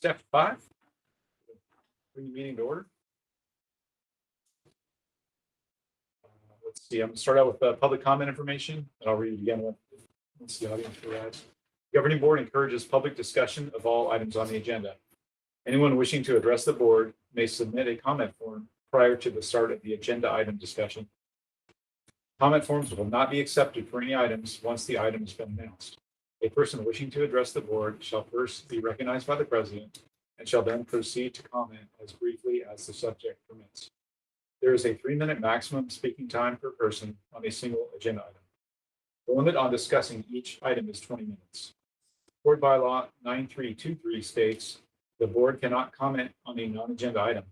Step 5, bring the meeting to order. Let's see, I'm going to start out with public comment information, and I'll read it again once the audience arrives. The Governing Board encourages public discussion of all items on the agenda. Anyone wishing to address the board may submit a comment form prior to the start of the agenda item discussion. Comment forms will not be accepted for any items once the item has been announced. A person wishing to address the board shall first be recognized by the president and shall then proceed to comment as briefly as the subject permits. There is a 3-minute maximum speaking time per person on a single agenda item. The limit on discussing each item is 20 minutes. Board Bylaw 9323 states the board cannot comment on a non-agenda item.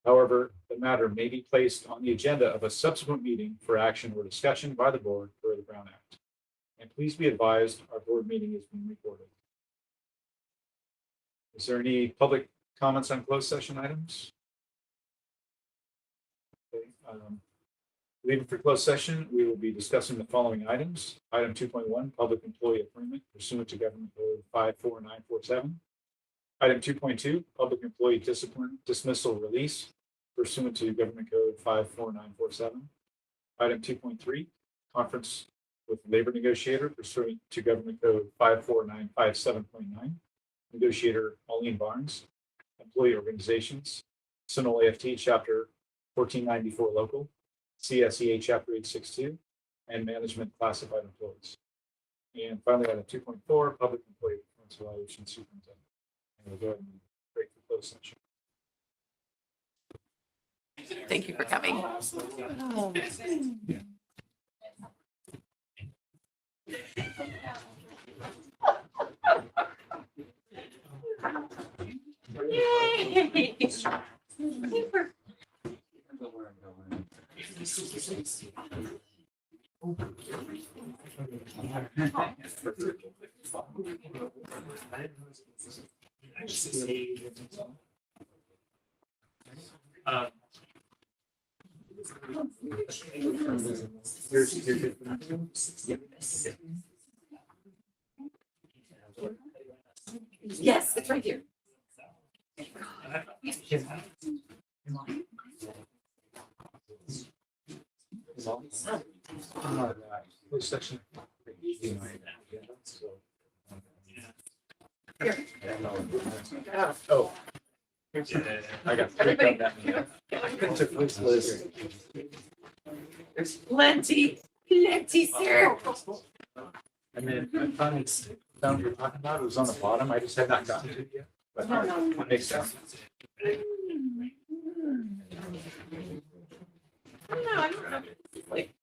However, the matter may be placed on the agenda of a subsequent meeting for action or discussion by the board per the Brown Act. And please be advised our board meeting is being recorded. Is there any public comments on closed session items? Okay, leaving for closed session, we will be discussing the following items. Item 2.1, public employee appointment pursuant to Government Code 54947. Item 2.2, public employee dismissal release pursuant to Government Code 54947. Item 2.3, conference with labor negotiator pursuant to Government Code 54957.9. Negotiator Pauline Barnes. Employee organizations, Sunol AFT Chapter 1494 Local, CSEA Chapter 862, and management classified employees. And finally, item 2.4, public employee performance evaluation superintendent. And we'll go ahead and break the closed session. Thank you for coming. Yay! Yes, it's right here. Closed session. Oh. I got Everybody. that. There's plenty, sir. And then I finally found what you're talking about. It was on the bottom. I just had not gotten to it yet. But it makes sense. No, I don't know. Like,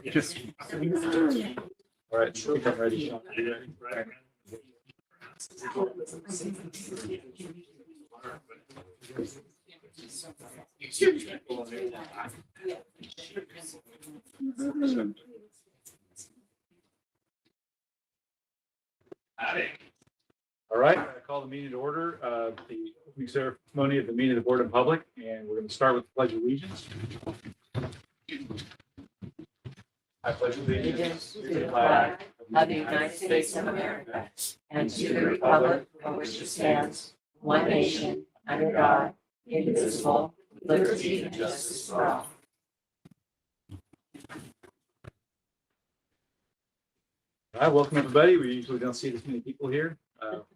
Just. All right, think I'm ready. All right, I call the meeting to order. The opening ceremony of the meeting of the board in public, and we're going to start with the Pledge of Allegiance. I pledge allegiance to the flag of the United States of America and to the republic for which it stands, one nation, under God, indivisible, with liberty and justice for all. All right, welcome everybody. We usually don't see this many people here,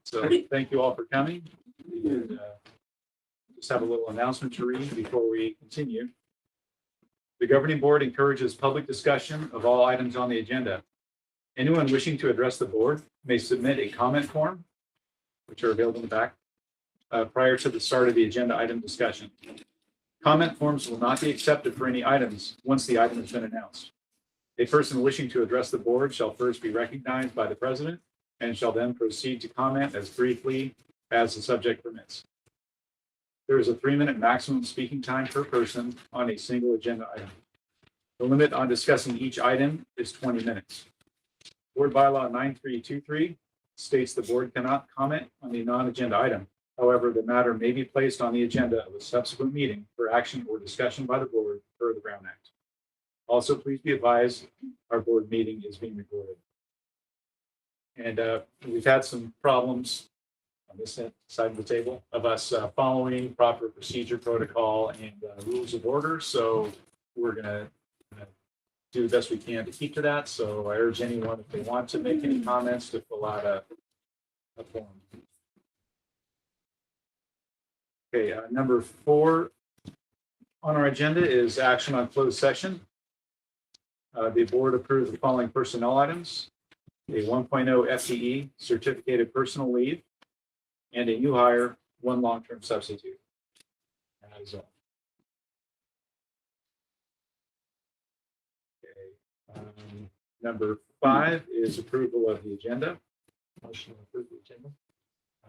so thank you all for coming. And, just have a little announcement to read before we continue. The Governing Board encourages public discussion of all items on the agenda. Anyone wishing to address the board may submit a comment form, which are available in the back, prior to the start of the agenda item discussion. Comment forms will not be accepted for any items once the item has been announced. A person wishing to address the board shall first be recognized by the president and shall then proceed to comment as briefly as the subject permits. There is a 3-minute maximum speaking time per person on a single agenda item. The limit on discussing each item is 20 minutes. Board Bylaw 9323 states the board cannot comment on the non-agenda item. However, the matter may be placed on the agenda of a subsequent meeting for action or discussion by the board per the Brown Act. Also, please be advised our board meeting is being recorded. And we've had some problems on this side of the table of us following proper procedure protocol and rules of order. So we're going to do the best we can to keep to that. So I urge anyone, if they want to make any comments, to fill out a form. Okay, number 4 on our agenda is action on closed session. The board approved the following personnel items: a 1.0 FTE certificated personal leave, and a new hire, 1 long-term substitute. And that is all. Number 5 is approval of the agenda. Motion to approve the agenda.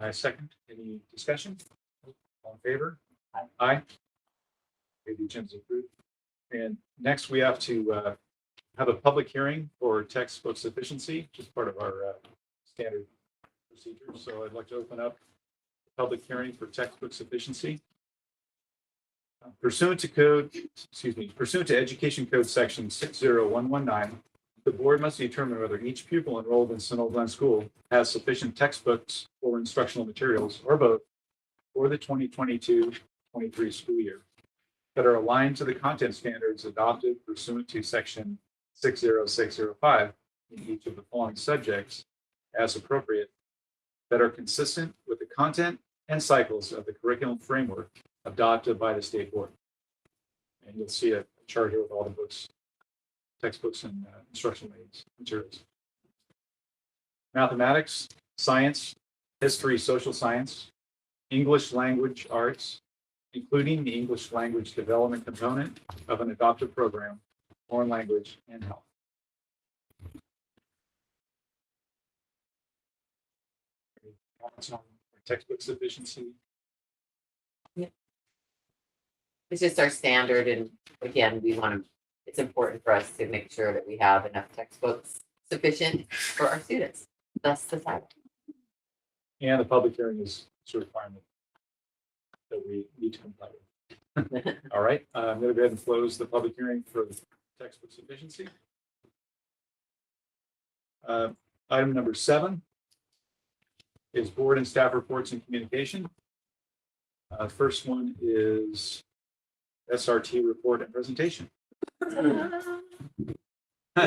I second. Any discussion? All in favor? Aye. Okay, the agenda is approved. And next we have to have a public hearing for textbook sufficiency, which is part of our standard procedure. So I'd like to open up the public hearing for textbook sufficiency. Pursuant to Education Code Section 60119, the board must determine whether each pupil enrolled in Sunol Glen School has sufficient textbooks or instructional materials, or both, for the 2022-23 school year that are aligned to the content standards adopted pursuant to Section 60605 in each of the following subjects as appropriate, that are consistent with the content and cycles of the curriculum framework adopted by the state board. And you'll see a chart here with all the books, textbooks, and instructional aids materials. Mathematics, science, history, social science, English language arts, including the English language development component of an adopted program, foreign language, and health. Comments on textbook sufficiency? It's just our standard, and again, it's important for us to make sure that we have enough textbooks sufficient for our students. That's the title. And the public hearing is a requirement that we need to comply with. All right, I'm going to go ahead and close the public hearing for textbook sufficiency. Item number 7 is board and staff reports and communication. First one is SRT report and presentation.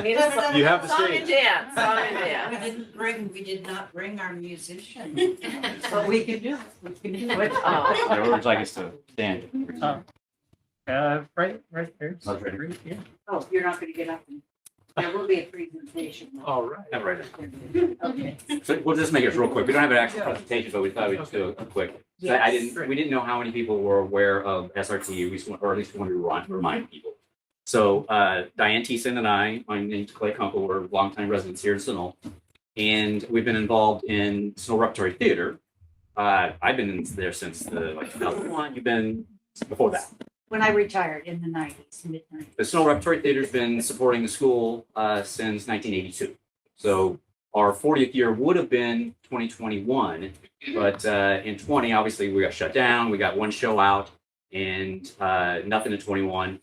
You have the Song and stage. dance, song and dance. We did not bring our musician. But we can do it. We can do it. Oh. Where would you like us to stand? Right there. Oh, right. Yeah. Oh, you're not gonna get up. There will be a presentation. All right. Yeah, right. Okay. So we'll just make it real quick. We don't have an actual presentation, but we thought we'd just do a quick. So we didn't know how many people were aware of SRT, or at least wanted to remind people. So Diane Thiessen and my name's Clay Kunkel, we're longtime residents here in Sunol, and we've been involved in Sunol Repertory Theater. I've been there since the 2001. You've been before that. When I retired in the 90s, mid-90s. The Sunol Repertory Theater's been supporting the school since 1982. So our 40th year would have been 2021, but in 20, obviously we got shut down. We got one show out and nothing in 21.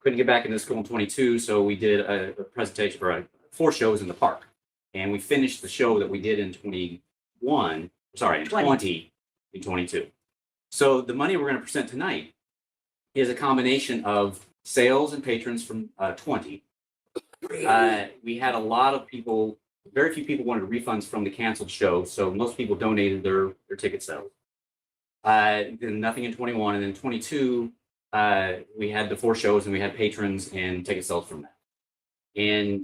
Couldn't get back into school in 22, so we did a presentation for 4 shows in the park. And we finished the show that we did in 20 in 22. So the money we're going to present tonight is a combination of sales and patrons from 20. We had a lot of people, very few people wanted refunds from the canceled show, so most people donated their ticket sales. Then nothing in 21, and then 22, we had the 4 shows and we had patrons and ticket sales from that. And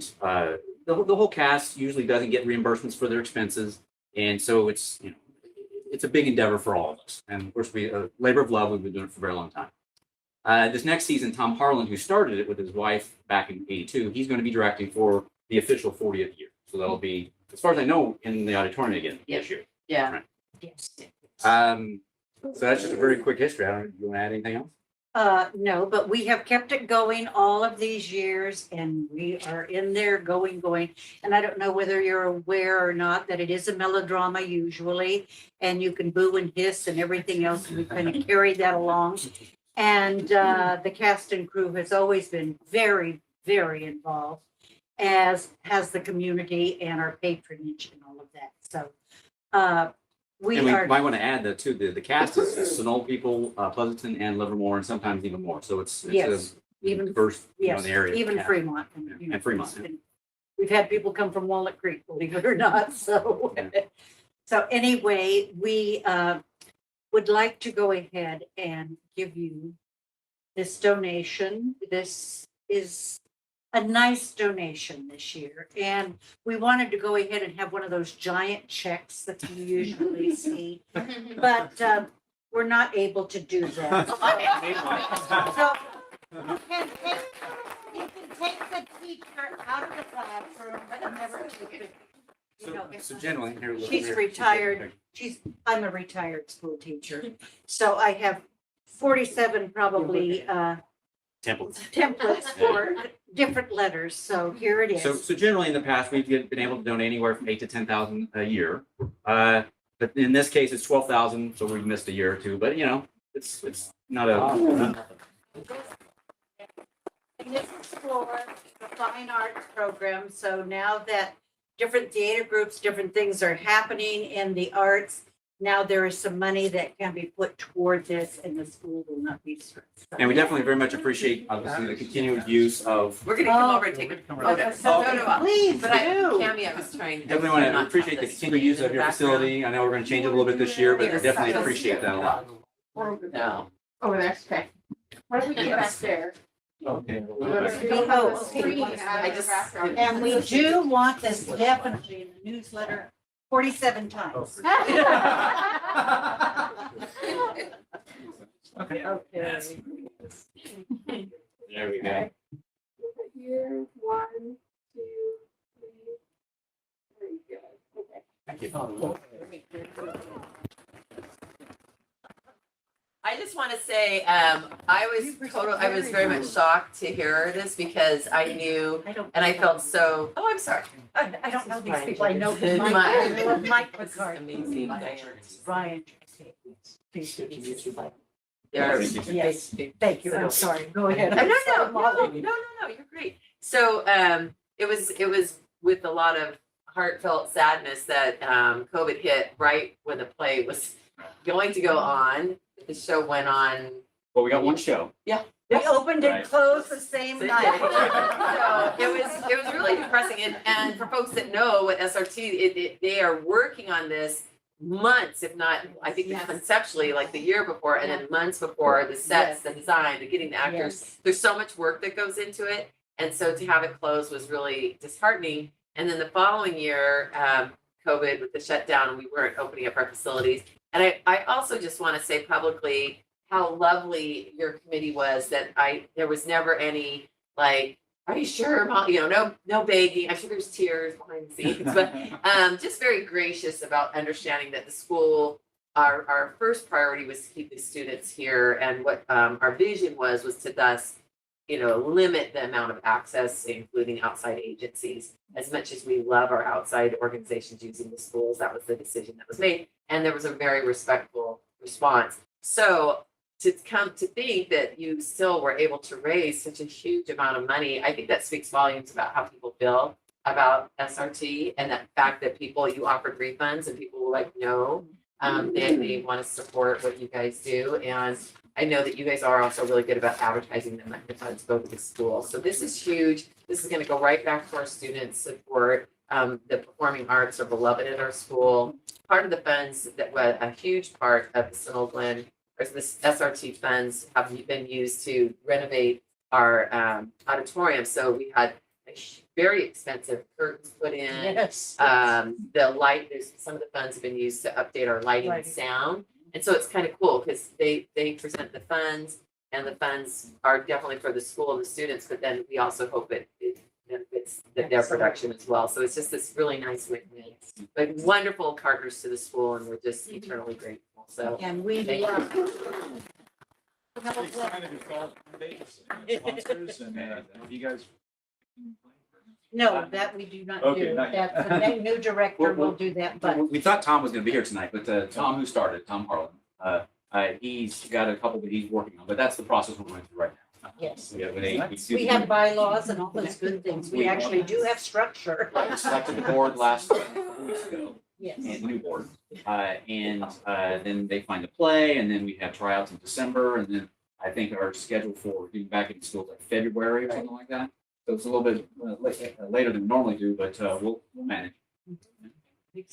the whole cast usually doesn't get reimbursements for their expenses, and so it's a big endeavor for all of us. And of course, we labor of love. We've been doing it for a very long time. This next season, Tom Harlan, who started it with his wife back in '82, he's going to be directing for the official 40th year. So that'll be, as far as I know, in the auditorium again this year. Yeah. Right. Yes. So that's just a very quick history. I don't know. You want to add anything else? No, but we have kept it going all of these years and we are in there going. And I don't know whether you're aware or not that it is a melodrama usually, and you can boo and hiss and everything else. And we kind of carry that along. And the cast and crew has always been very, very involved, as has the community and our patronage and all of that. So we And we are. might want to add that too, the cast is Sunol people, Pleasanton and Livermore, and sometimes even more. So it's Yes, a even diverse, in Yes, the area. even cast. Fremont. And Fremont, yeah. We've had people come from Walnut Creek, believe it or not, so. Yeah. So anyway, we would like to go ahead and give you this donation. This is a nice donation this year. And we wanted to go ahead and have one of those giant checks that you usually see, but we're not able to do that. So you can take the teacher out of the classroom, but never take the, you know, So generally, here, look she's here. retired. I'm a retired school teacher. So I have 47 probably Templates. templates for different letters. So here it is. So generally in the past, we've been able to donate anywhere from 8,000 to 10,000 a year. But in this case, it's 12,000, so we've missed a year or two. But you know, it's not a. And this is for the fine arts program. So now that different theater groups, different things are happening in the arts, now there is some money that can be put toward this and the school will not be stressed. And we definitely very much appreciate, obviously, the continued use of. We're gonna come over and take a photo. Please But I, do. Cammy, I was trying. Definitely want to not appreciate the this continued use of in your the background. facility. I know we're going to change it a little bit this year, but Yes. definitely appreciate that a lot. No. Over there, okay. What do we get back there? Okay. Oh, okay. I just- And we do want this definitely in the newsletter 47 times. Okay. Okay. There we go. Here, 1, 2, 3. Very good. Okay. Thank you. I just want to say, I was very much shocked to hear this because I knew, and I felt so, oh, I'm sorry. I don't know these people. I know Mike. Mike This is Picard. amazing. Ryan. They're- Yes, thank you. I'm sorry. Go ahead. No, you're great. So, it was with a lot of heartfelt sadness that, COVID hit right when the play was going to go on. The show went on. Well, we got one show. We opened and Right. closed the same So night. it was really depressing. And for folks that know what SRT, they are working on this months, if not, I think conceptually, like the year before, and then months before, the sets, the design, the getting the actors. There's so much work that goes into it. And so to have it closed was really disheartening. And then the following year, COVID with the shutdown, we weren't opening up our facilities. And I also just want to say publicly how lovely your committee was, that there was never any like, are you sure, Mom? You know, no begging. I'm sure there's tears behind the scenes, but just very gracious about understanding that the school, our first priority was to keep the students here, and what our vision was to thus, limit the amount of access, including outside agencies. As much as we love our outside organizations using the schools, that was the decision that was made, and there was a very respectful response. So to come to think that you still were able to raise such a huge amount of money, I think that speaks volumes about how people feel about SRT, and that fact that you offered refunds and people were like, no, they want to support what you guys do. And I know that you guys are also really good about advertising them at the funds go to the school. So this is huge. This is going to go right back to our students, support the performing arts are beloved at our school. Part of the funds that was a huge part of the Sunol Glen, or the SRT funds, have been used to renovate our auditorium. So we had very expensive curtains put in. Yes. The light, some of the funds have been used to update our lighting and sound. And so it's kind of cool because they present the funds, and the funds are definitely for the school and the students, but then we also hope it benefits their production as well. So it's just this really nice win-win. But wonderful partners to the school, and we're just eternally grateful. So And we thank love Excited to call dates, sponsors, and you guys. No, that we do not Okay, do. not yet. That the new director will do that, but We thought Tom was gonna be here tonight, but Tom, who started, Tom Harlan, he's got a couple that he's working on, but that's the process we're going through right now. yes. We have We have bylaws and all those good things. We actually do have structure. We selected the board last couple weeks ago, Yes. and the new board. And then they find a play, and then we have tryouts in December, and then I think our schedule for getting back into school is like February or something like that. So it's a little bit later than we normally do, but we'll manage.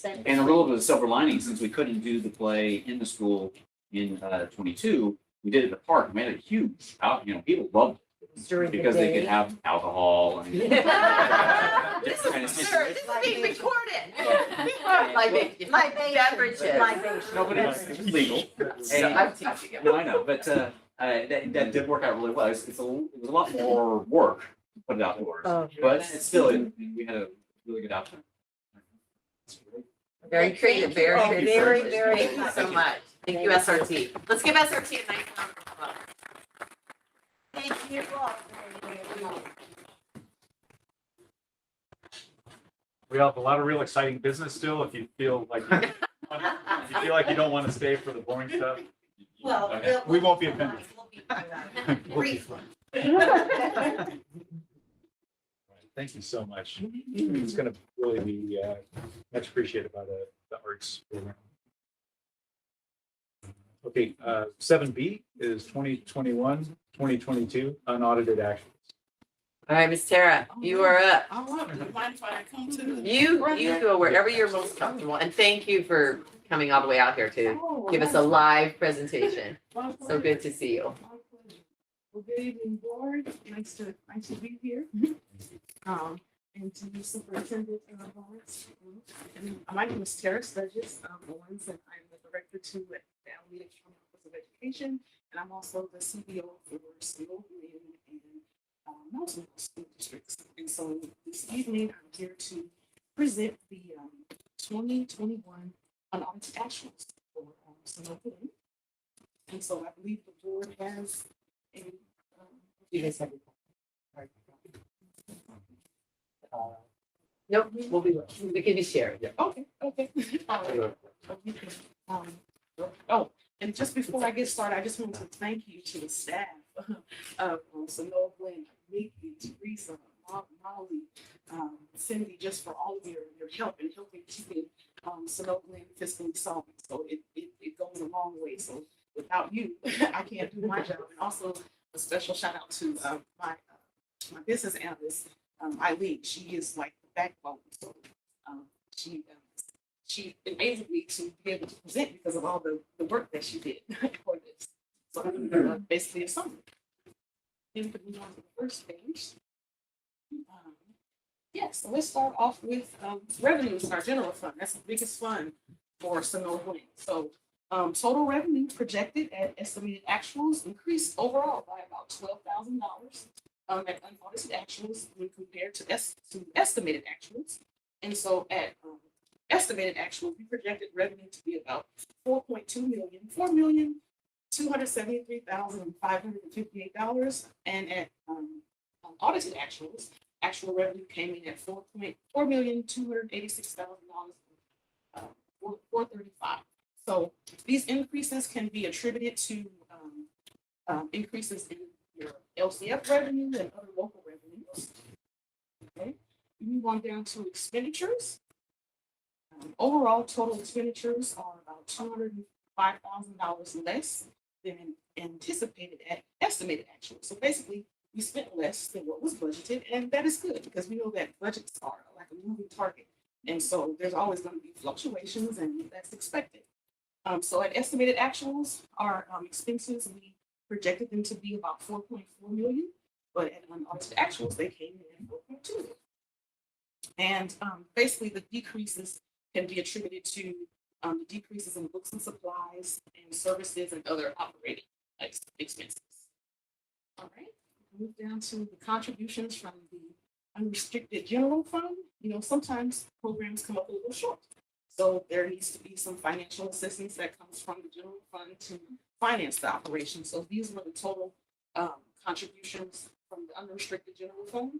And a little bit of silver lining, since we couldn't do the play in the school in 22, we did it at the park. We had a huge people loved it During the because they could day. have alcohol and Sure, this is being recorded. Libation. Beverages. Libation. no, but it's legal. And- I'm teaching you. No, I know, but that did work out really well. It was a lot more work to put it outdoors, Oh, but it's still we had a really good outcome. Very creative, very Oh, creative. very, solution. very Thank you so much. Thank you, SRT. Let's give SRT a nice round of applause. Thank you all. We have a lot of real exciting business still. If you feel like you don't want to stay for the boring stuff, Well, okay, we won't be offended. We'll be Brief. Thank you so much. It's going to really be much appreciated by the arts program. Okay, 7B is 2021, 2022 unaudited actuals. All right, Miss Tara, you are up. All right, do you mind if I come to the? You go wherever you're most comfortable. And thank you for coming all the way out here to Oh, give us a live presentation. my So pleasure. good to see you. My pleasure. Well, good evening, board. Nice to be here. And to be superintendent Lawrence. And my name is Tara Sturgis Owens, and I'm the director to at the Alameda County Office of Education. And I'm also the CEO for Sunol and Mountain School Districts. And so this evening, I'm here to present the 2021 unaudited actuals for Sunol. And so I believe the board has a. You guys have. Nope, we can be shared. Okay. All right. Oh, and just before I get started, I just want to thank you to the staff of Sunol, Glen, Nikki, Teresa, Molly, Cindy, just for all of your help in helping keeping Sunol, Glen fiscally solvent. So it goes a long way. So without you, I can't do my job. And also a special shout out to my business analyst, Eileen. She is like the backbone. So she enabled me to be able to present because of all the work that she did for this. So basically a summary. Then we move on to the first page. Yes, so let's start off with revenues in our general fund. That's the biggest fund for Sunol Glen. So total revenue projected at estimated actuals increased overall by about $12,000 at unaudited actuals when compared to estimated actuals. And so at estimated actuals, we projected revenue to be about $4.2 million, $4,273,558. And at audited actuals, actual revenue came in at $4,286,000, $435. So these increases can be attributed to increases in your LCF revenue and other local revenues. Okay, we move on down to expenditures. Overall, total expenditures are about $205,000 less than anticipated at estimated actual. So basically, we spent less than what was budgeted, and that is good because we know that budgets are like a moving target. And so there's always going to be fluctuations, and that's expected. So at estimated actuals, our expenses, we projected them to be about 4.4 million, but at unaudited actuals, they came in at 4.2 million. And basically the decreases can be attributed to the decreases in books and supplies and services and other operating expenses. All right, move down to the contributions from the unrestricted general fund. You know, sometimes programs come up a little short. So there needs to be some financial assistance that comes from the general fund to finance the operation. So these were the total contributions from the unrestricted general fund.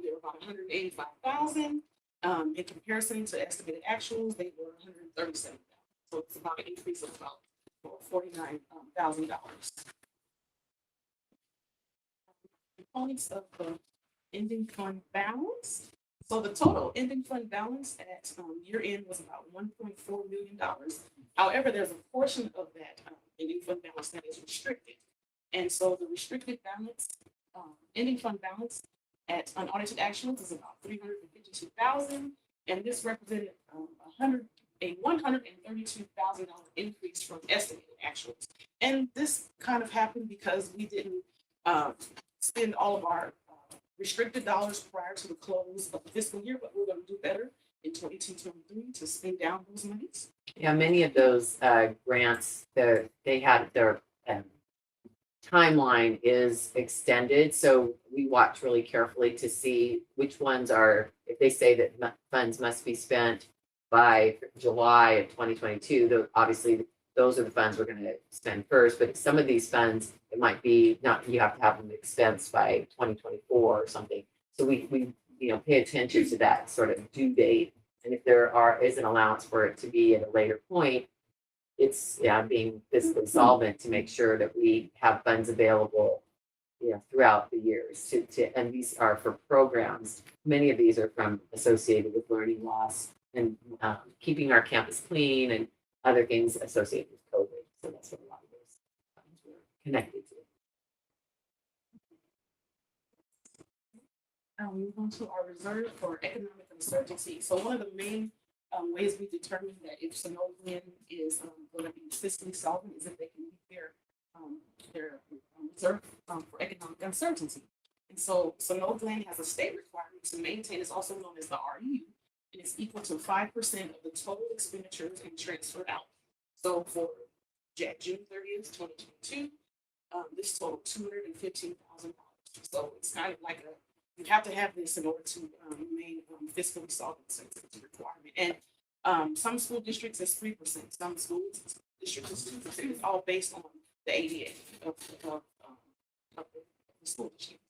They were about 185,000. In comparison to estimated actuals, they were 137,000. So it's about an increase of about $49,000. Components of the ending fund balance. So the total ending fund balance at year end was about $1.4 million. However, there's a portion of that ending fund balance that is restricted. And so the restricted balance, ending fund balance at unaudited actuals is about $352,000. And this represented a $132,000 increase from estimated actuals. And this kind of happened because we didn't spend all of our restricted dollars prior to the close of the fiscal year, but we're going to do better in 22-23 to spend down those monies. Yeah, many of those grants, they had their timeline is extended, so we watch really carefully to see which ones are, if they say that funds must be spent by July of 2022, obviously those are the funds we're going to spend first, but some of these funds, it might be not, you have to have them expensed by 2024 or something. So we pay attention to that sort of due date. And if there is an allowance for it to be at a later point, it's being fiscally solvent to make sure that we have funds available, throughout the years and these are for programs. Many of these are associated with learning loss and keeping our campus clean and other things associated with COVID. So that's what a lot of those funds were connected to. Move on to our reserve for economic uncertainty. So one of the main ways we determine that if Sunol Glen is going to be fiscally solvent is if they can meet their reserve for economic uncertainty. And so Sunol Glen has a state requirement to maintain, it's also known as the RU, and it's equal to 5% of the total expenditures and transferred out. So for June 30th, 2022, this totaled $215,000. So it's kind of like you have to have this in order to remain fiscally solvent, since it's a requirement. And some school districts is 3%, some school districts is 2%. It's all based on the ADA of the school district.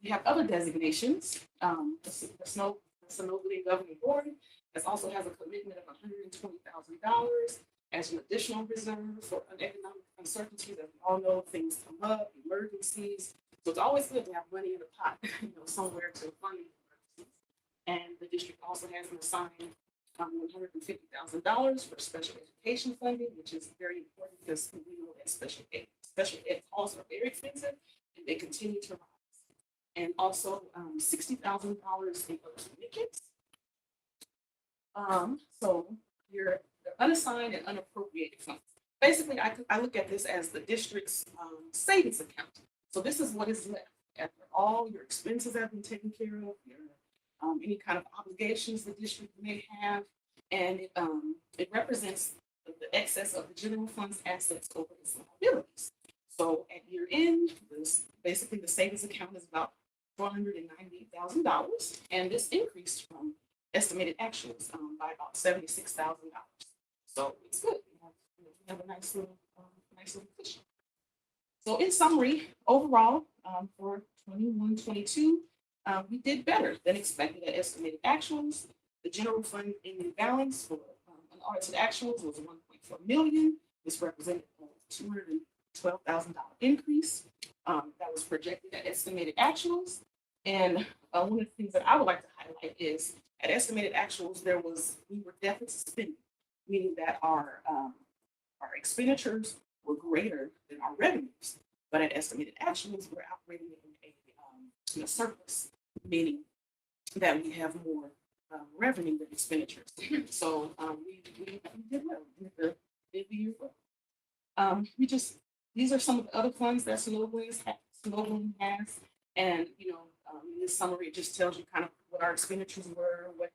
We have other designations. The Sunol Glen Governing Board also has a commitment of $120,000 as an additional reserve for economic uncertainty. That we all know things come up, emergencies. So it's always good to have money in the pot, somewhere to fund emergencies. And the district also has an assigned $150,000 for special education funding, which is very important because we know that special ed costs are very expensive and they continue to rise. And also $60,000 in other certificates. So your unassigned and unappropriated funds. Basically, I look at this as the district's savings account. So this is what is left after all your expenses have been taken care of, your any kind of obligations the district may have, and it represents the excess of the general fund's assets over its liabilities. So at year end, basically the savings account is about $498,000, and this increased from estimated actuals by about $76,000. So it's good. We have a nice little cushion. So in summary, overall, for 21-22, we did better than expected at estimated actuals. The general fund ending balance for unaudited actuals was $1.4 million. This represented a $212,000 increase that was projected at estimated actuals. And one of the things that I would like to highlight is at estimated actuals, we were deficit spending, meaning that our expenditures were greater than our revenues. But at estimated actuals, we're operating in a surplus, meaning that we have more revenue than expenditures. So we did well. We did the year well. These are some of the other funds that Sunol Glen has. And, in this summary, it just tells you kind of what our expenditures were, what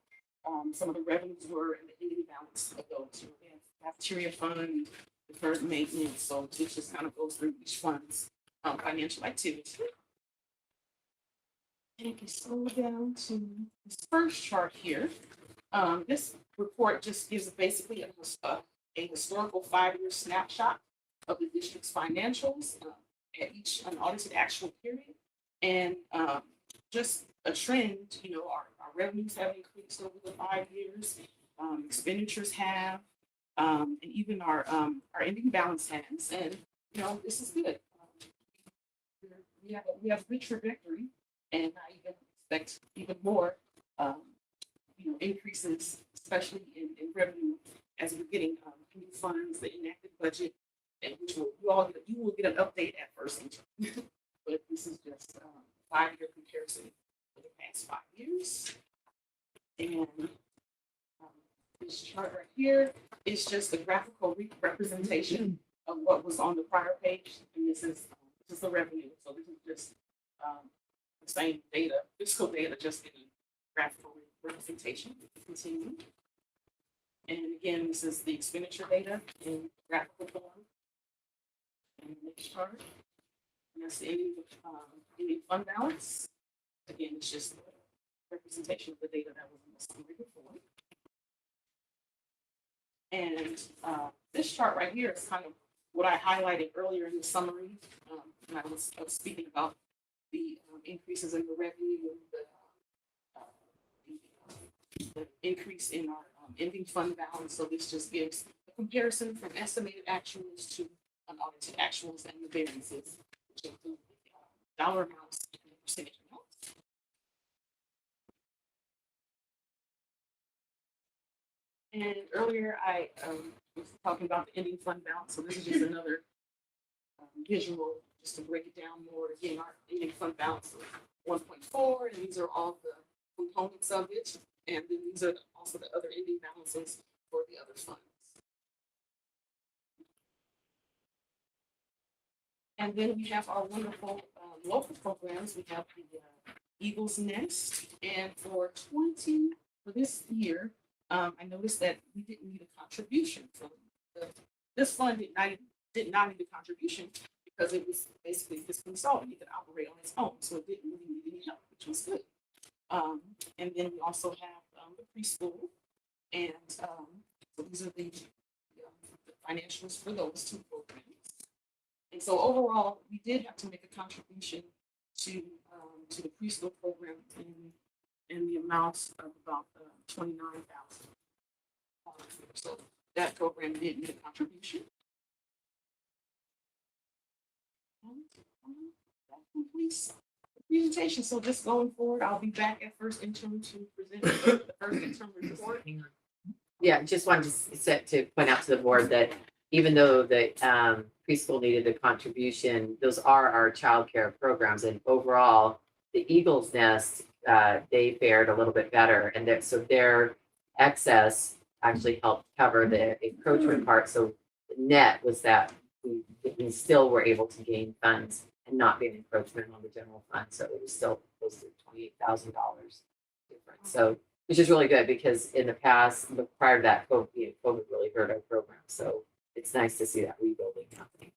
some of the revenues were, and the ending balance of those. We have cafeteria fund, deferred maintenance. So it just kind of goes through each fund's financial activity. And you can scroll down to this first chart here. This report just gives basically a a historical 5-year snapshot of the district's financials at each unaudited actual period. And just a trend, our revenues have increased over the 5 years, expenditures have, and even our ending balance has. And, this is good. We have a good trajectory, and I even expect even more, increases, especially in revenue as we're getting new funds, the enacted budget, and which you will get an update at first. But this is just a 5-year comparison for the past 5 years. And this chart right here is just a graphical representation of what was on the prior page, and this is the revenue. So this is just the same data, fiscal data, just in a graphical representation. Continue. And again, this is the expenditure data in graphical form. And the next chart, and that's the ending fund balance. Again, it's just a representation of the data that was in the summary before. And this chart right here is kind of what I highlighted earlier in the summary when I was speaking about the increases in the revenue, the increase in our ending fund balance. So this just gives a comparison from estimated actuals to unaudited actuals and the variances, which include the dollar amounts and the percentage amounts. And earlier I was talking about the ending fund balance. So this is just another visual just to break it down more. Again, our ending fund balance is 1.4, and these are all the components of it. And then these are also the other ending balances for the other funds. And then we have our wonderful local programs. We have the Eagles Nest, and for this year, I noticed that we didn't need a contribution from this fund. Did not need a contribution because it was basically fiscally solvent. It could operate on its own, so it didn't really need any help, which was good. And then we also have the preschool, and so these are the financials for those two programs. And so overall, we did have to make a contribution to the preschool program in the amounts of about $29,000. So that program did need a contribution. That completes the presentation. So just going forward, I'll be back at first interim to present the first interim report. Yeah, just wanted to point out to the board that even though the preschool needed a contribution, those are our childcare programs, and overall, the Eagles Nest, they fared a little bit better, and so their excess actually helped cover the encroachment part. So the net was that we still were able to gain funds and not be an encroachment on the general fund, so it was still close to $28,000 difference. So which is really good, because in the past, prior to that, COVID really hurt our program. So it's nice to see that rebuilding happening.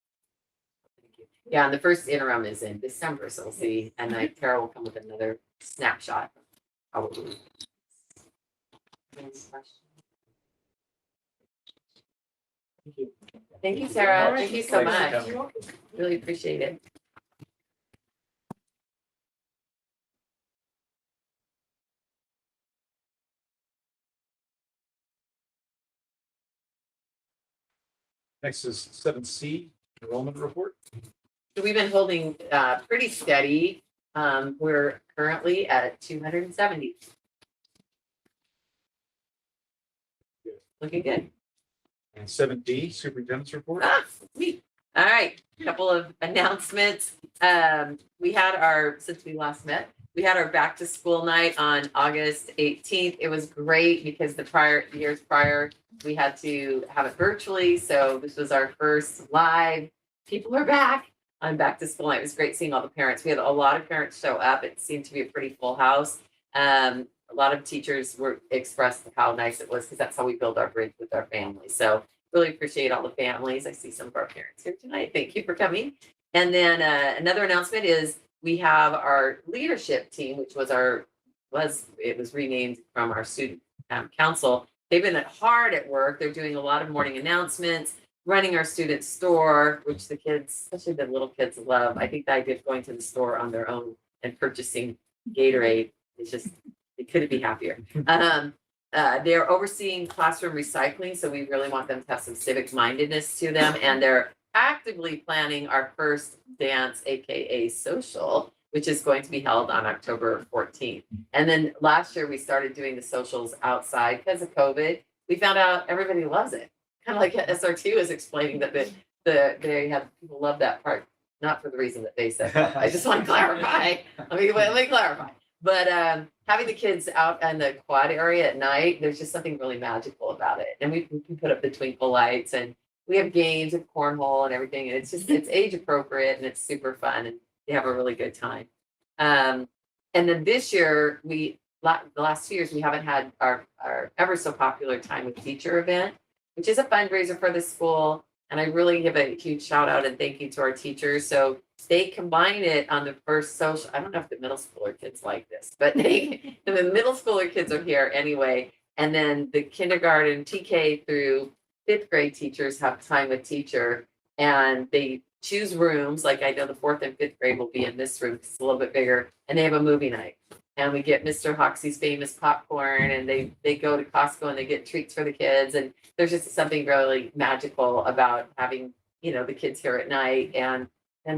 Thank you. Yeah, and the first interim is in December, so we'll see. And then Tara will come with another snapshot. Probably. Thank you. Thank you, Sarah. All right. Thank you so Thanks, much. Really appreciate it. Next is 7C, enrollment report. So we've been holding pretty steady. We're currently at 270. Good. Looking good. And 7D, superintendent's report. Sweet. All right, couple of announcements. We had since we last met, we had our back to school night on August 18th. It was great because the years prior, we had to have it virtually. So this was our first live. People are back on back to school night. It was great seeing all the parents. We had a lot of parents show up. It seemed to be a pretty full house. A lot of teachers expressed how nice it was, because that's how we build our bridge with our families. So really appreciate all the families. I see some of our parents here tonight. Thank you for coming. And then another announcement is we have our leadership team, which was it was renamed from our student council. they've been hard at work. They're doing a lot of morning announcements, running our student store, which the kids, especially the little kids, love. I think the idea of going to the store on their own and purchasing Gatorade is just, they couldn't be happier. They're overseeing classroom recycling, so we really want them to have some civic mindedness to them. And they're actively planning our first dance, AKA social, which is going to be held on October 14th. And then last year we started doing the socials outside because of COVID. We found out everybody loves it. Kind of like SRT was explaining that they have people love that part, not for the reason that they said. That. I just want to clarify. Let me clarify. But having the kids out in the quad area at night, there's just something really magical about it. And we can put up the twinkle lights, and we have games of cornhole and everything. And it's age appropriate, and it's super fun, and they have a really good time. And then this year, the last 2 years, we haven't had our ever so popular Time with Teacher event, which is a fundraiser for the school. And I really give a huge shout out and thank you to our teachers. So they combine it on the first social. I don't know if the middle schooler kids like this, but the middle schooler kids are here anyway. And then the kindergarten, TK through fifth grade teachers have Time with Teacher, and they choose rooms. Like I know the fourth and fifth grade will be in this room. It's a little bit bigger, and they have a movie night. And we get Mr. Hoxie's famous popcorn, and they go to Costco and they get treats for the kids. And there's just something really magical about having, the kids here at night, and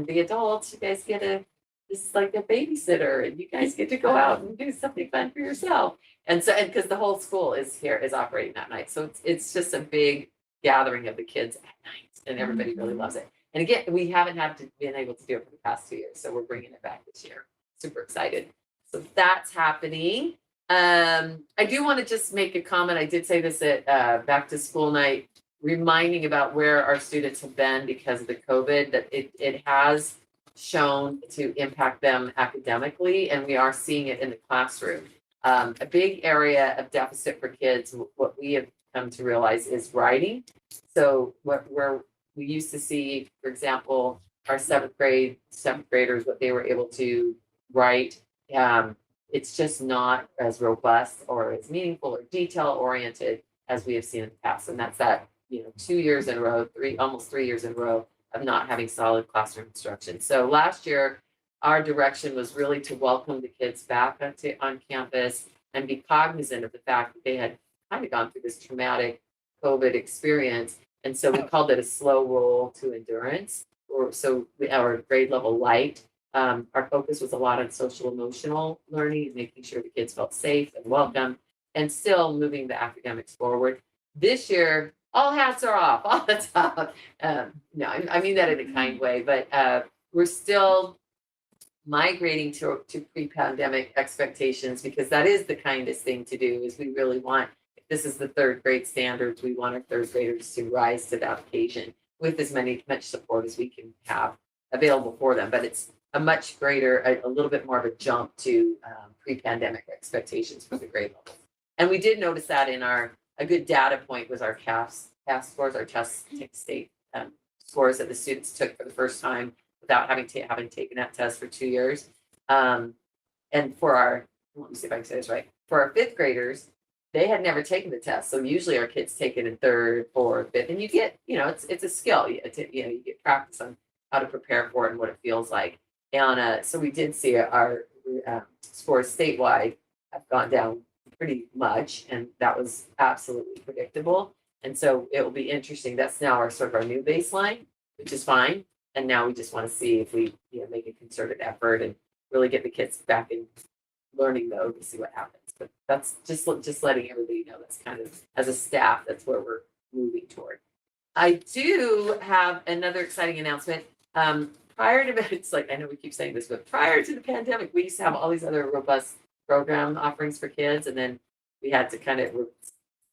the adults, you guys get this is like a babysitter, and you guys get to go out and do something fun for yourself. And because the whole school is operating that night. So it's just a big gathering of the kids at night, and everybody really loves it. And again, we haven't been able to do it for the past 2 years. So we're bringing it back this year. Super excited. So that's happening. I do want to just make a comment. I did say this at back to school night, reminding about where our students have been because of the COVID, that it has shown to impact them academically, and we are seeing it in the classroom. A big area of deficit for kids, what we have come to realize, is writing. So where we used to see, for example, our seventh graders, what they were able to write, it's just not as robust or as meaningful or detail oriented as we have seen in the past. And that's 2 years in a row, almost 3 years in a row of not having solid classroom instruction. So last year, our direction was really to welcome the kids back on campus and be cognizant of the fact that they had kind of gone through this traumatic COVID experience. And so we called it a slow roll to endurance, our grade level light. Our focus was a lot on social emotional learning, making sure the kids felt safe and welcome, and still moving the academics forward. This year, all hats are off, all that's off. No, I mean that in a kind way, but we're still migrating to pre-pandemic expectations, because that is the kindest thing to do. Is we really want, if this is the third grade standards, we want our third graders to rise to that occasion with as much support as we can have available for them. But it's a much greater, a little bit more of a jump to pre-pandemic expectations for the grade level. And we did notice that in a good data point was our CAS scores, our test state scores that the students took for the first time without having taken that test for 2 years. And for let me see if I can say this right. For our fifth graders, they had never taken the test. So usually our kids take it in third, fourth, fifth, and you get, it's a skill. You get practice on how to prepare for it and what it feels like. And so we did see our scores statewide have gone down pretty much, and that was absolutely predictable. And so it will be interesting. That's now our sort of our new baseline, which is fine. And now we just want to see if we make a concerted effort and really get the kids back in learning mode to see what happens. But that's just letting everybody know that's kind of, as a staff, that's where we're moving toward. I do have another exciting announcement. Prior to it's like, I know we keep saying this, but prior to the pandemic, we used to have all these other robust program offerings for kids, and then we had to kind of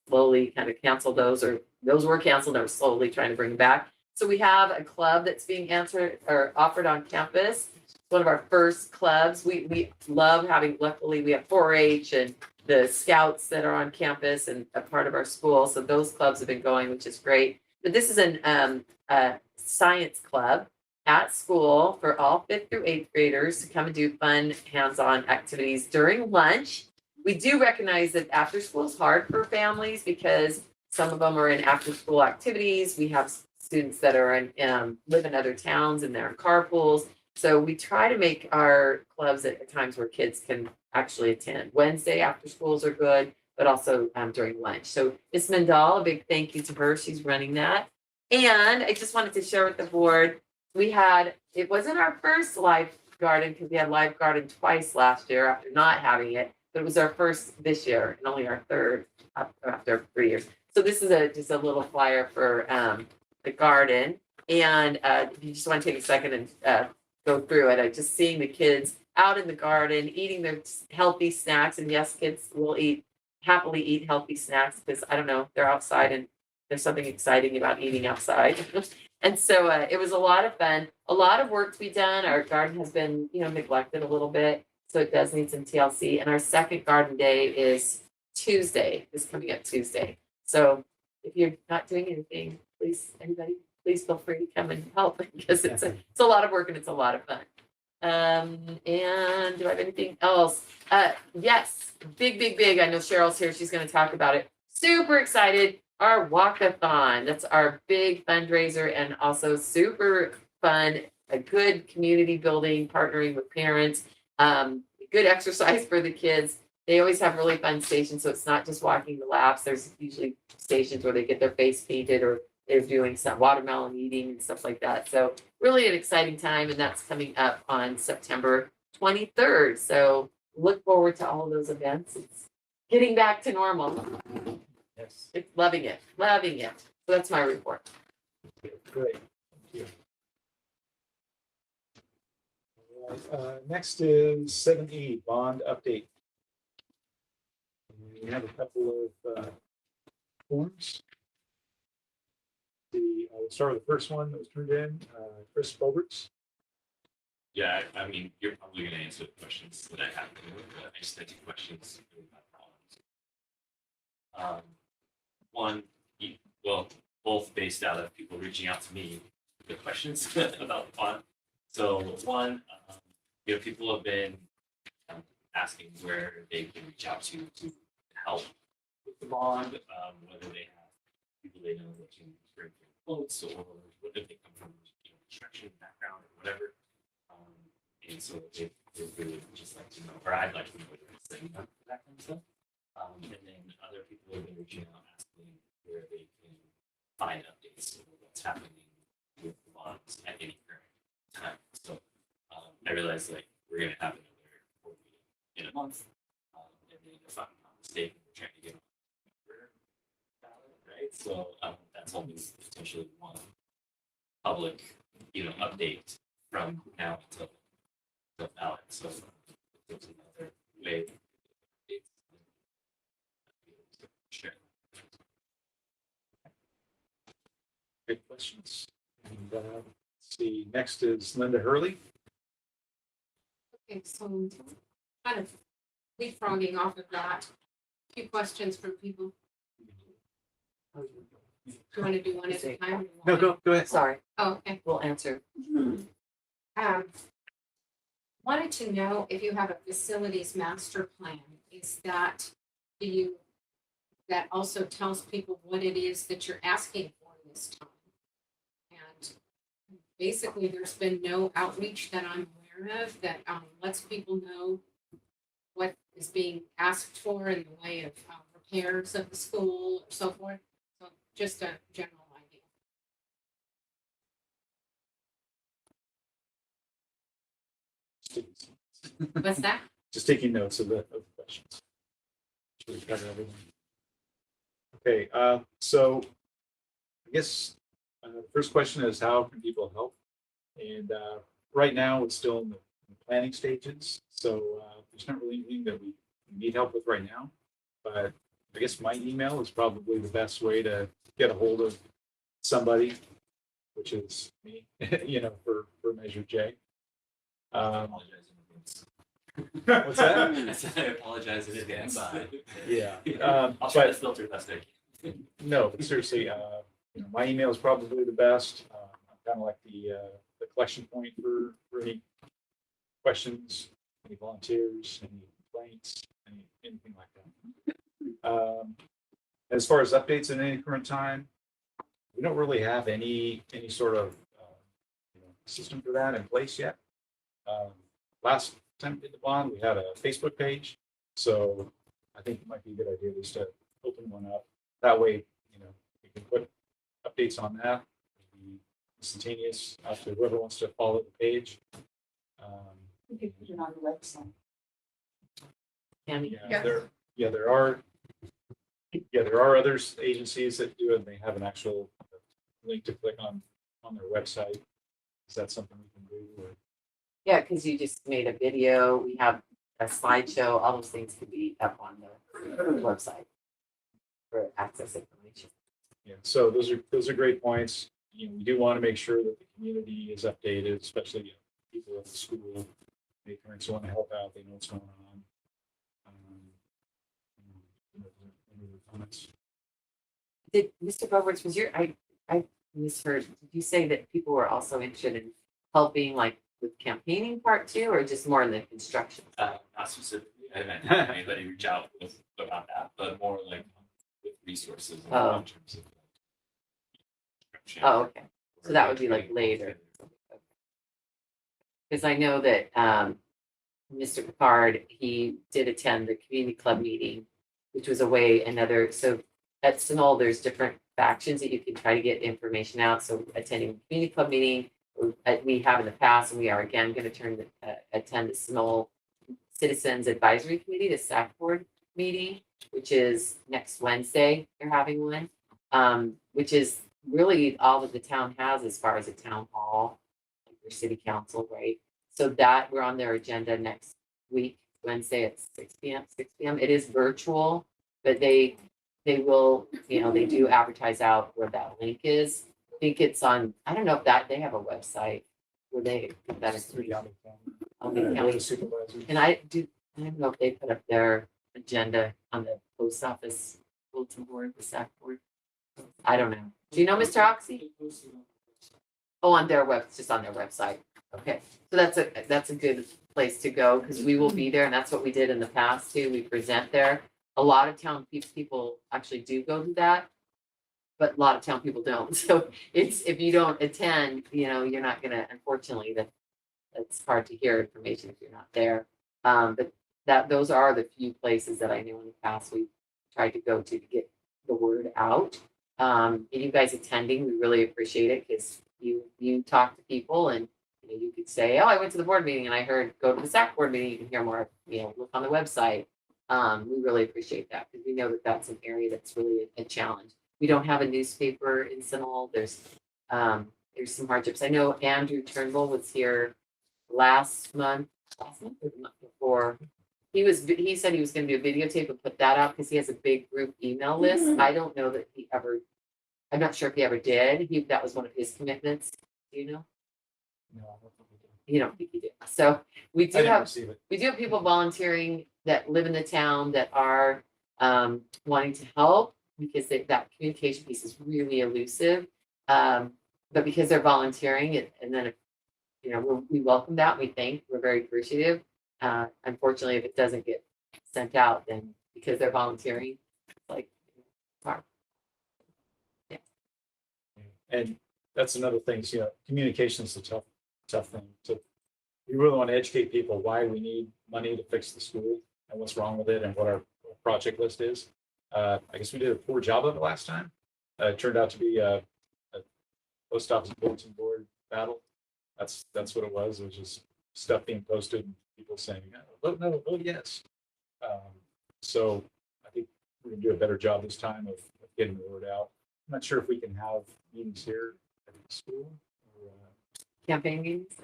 slowly kind of cancel those, or those were canceled, and we're slowly trying to bring them back. So we have a club that's being offered on campus. It's one of our first clubs. We love having, luckily we have 4-H and the scouts that are on campus and a part of our school. So those clubs have been going, which is great. But this is a science club at school for all 5th through 8th graders to come and do fun hands-on activities during lunch. we do recognize that after school is hard for families because some of them are in after school activities. We have students that are in, live in other towns and they're in carpools. So we try to make our clubs at times where kids can actually attend. Wednesday after schools are good, but also during lunch. So Miss Mendal, a big thank you to her. She's running that. And I just wanted to share with the board, it wasn't our first live garden because we had live garden twice last year after not having it, but it was our first this year and only our third after 3 years. So this is just a little flyer for the garden. And if you just want to take a second and go through it, just seeing the kids out in the garden eating their healthy snacks. And yes, kids will happily eat healthy snacks because I don't know, they're outside and there's something exciting about eating outside. And so it was a lot of fun, a lot of work to be done. Our garden has been, neglected a little bit. So it does need some TLC. And our second garden day is Tuesday, this coming up Tuesday. So if you're not doing anything, please feel free to come and help because it's a lot of work and it's a lot of fun. And do I have anything else? Yes, big. I know Cheryl's here. She's going to talk about it. Super excited. Our walkathon. That's our big fundraiser and also super fun. A good community building, partnering with parents. Good exercise for the kids. They always have really fun stations. So it's not just walking the laps. There's usually stations where they get their face painted or they're doing some watermelon eating and stuff like that. So really an exciting time. And that's coming up on September 23rd. So look forward to all those events. It's getting back to normal. Yes. It's loving it. So that's my report. Great. Thank you. All right, next is 7E, bond update. We have a couple of forms. We'll start with the first one that was turned in, Chris Boberts. Yeah, I mean, you're probably gonna answer the questions that I have. I just had two questions. Really not problems. One, both based out of people reaching out to me with questions about the bond. So one, people have been asking where they can reach out to help with the bond, whether they have people they know that can bring quotes or whether they come from construction background or whatever. And so they really just like to know, or I'd like to know what they're saying about that kind of stuff. And then other people have been reaching out asking where they can find updates of what's happening with the bonds at any current time. So I realize we're gonna have another board meeting in a month. And then if I'm not mistaken, we're trying to get on the ballot, right? So that's only potentially one public, update from now until the ballot. So there's another way. Sure. Great questions. And let's see, next is Linda Hurley. Okay, so kind of leapfrogging off of that, a few questions from people. Do you want to do one at a time? No, go ahead. Sorry, Oh, okay. we'll answer. Wanted to know if you have a facilities master plan. Is that, that also tells people what it is that you're asking for this time? And basically, there's been no outreach that I'm aware of that lets people know what is being asked for in the way of repairs of the school or so forth. So just a general idea. What's that? Just taking notes of the questions. Should we cover everything? Okay, so I guess the first question is how can people help? And right now it's still in the planning stages, so there's not really anything that we need help with right now. But I guess my email is probably the best way to get a hold of somebody, which is me, for Measure J. I apologize in advance. What's that? I said I apologize in advance. Yeah. I'll try to filter best I can. No, but seriously, my email is probably the best. I'm kind of like the collection point for any questions, any volunteers, any complaints, anything like that. As far as updates at any current time, we don't really have any sort of system for that in place yet. Last time we did the bond, we had a Facebook page, so I think it might be a good idea just to open one up. That way, we can put updates on that, maybe instantaneous after whoever wants to follow the page. You can put it on the website. Tammy? There are. Yeah, there are others agencies that do it. And they have an actual link to click on their website. Is that something we can do? Or? Yeah, because you just made a video, we have a slideshow, all those things could be up on the website for access information. Yeah, so those are great points. We do want to make sure that the community is updated, especially people at the school. They parents want to help out. They know what's going on. Any other comments? Did Mr. Roberts, I misheard, did you say that people were also interested in helping like with campaigning part too, or just more in the construction? Not specifically, I haven't had anybody reach out about that, but more like with resources in Oh. terms of. Oh, okay. So that would be like later. Because I know that Mr. Picard, he did attend the community club meeting, which was so at Sunol, there's different factions that you can try to get information out. So attending the community club meeting, we have in the past, and we are again going to attend the Sunol Citizens Advisory Committee, the SAC board meeting, which is next Wednesday. They're having one, which is really all that the town has as far as a town hall, like your city council, right? So that we're on their agenda next week, Wednesday at 6 p.m. It is virtual, but they will, they do advertise out where that link is. I think it's on, I don't know if they have a website where they put that is Pretty on on the the board county. of supervisors. And I don't know if they put up their agenda on the post office bulletin board, the SAC board. I don't know. Do you know, Mr. Oxy? Oh, on their just on their website. Okay, so that's a good place to go because we will be there, and that's what we did in the past too. We present there. A lot of town people actually do go to that, but a lot of town people don't. So if you don't attend, you're not gonna. Unfortunately, that's hard to hear information if you're not there. But those are the few places that I know in the past we tried to go to get the word out. And you guys attending, we really appreciate it because you talk to people and you could say, oh, I went to the board meeting and I heard go to the SAC board meeting. You can hear more, look on the website. We really appreciate that because we know that that's an area that's really a challenge. We don't have a newspaper in Sunol. There's some hardships. I know Andrew Turnbull was here last month or the month before. He said he was going to do a videotape and put that out because he has a big group email list. I don't know that I'm not sure if he ever did. That was one of his commitments. Do you know? No, I don't think we do. You don't think he did. So we I do didn't have receive it. people volunteering that live in the town that are wanting to help because that communication piece is really elusive. But because they're volunteering and then, we welcome that. We're very appreciative. Unfortunately, if it doesn't get sent out, then because they're volunteering, it's like hard. And that's another thing, communication is a tough thing. So we really want to educate people why we need money to fix the school and what's wrong with it and what our project list is. I guess we did a poor job of it last time. It turned out to be a post office bulletin board battle. That's what it was. It was just stuff being posted and people saying, vote no, vote yes. So I think we're gonna do a better job this time of getting the word out. I'm not sure if we can have meetings here at the school. Or, Campaign meetings?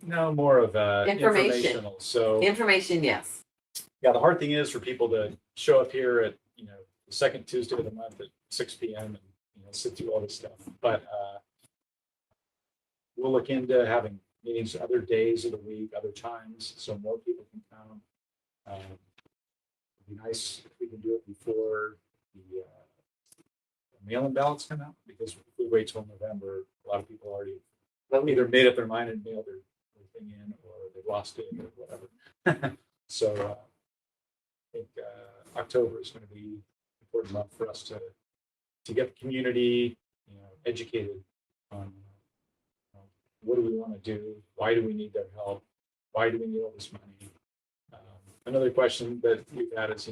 no, more of Information. informational. So Information, yes. yeah, the hard thing is for people to show up here at the second Tuesday of the month at 6 p.m. and sit through all this stuff. But we'll look into having meetings other days of the week, other times, so more people can come. It'd be nice if we can do it before the mail-in ballots come out, because if we wait till November, a lot of people already either made up their mind and mailed their thing in, or they lost it or whatever. So I think October is going to be an important month for us to get the community, educated on what do we want to do, why do we need their help, why do we need all this money. Another question that we've had is,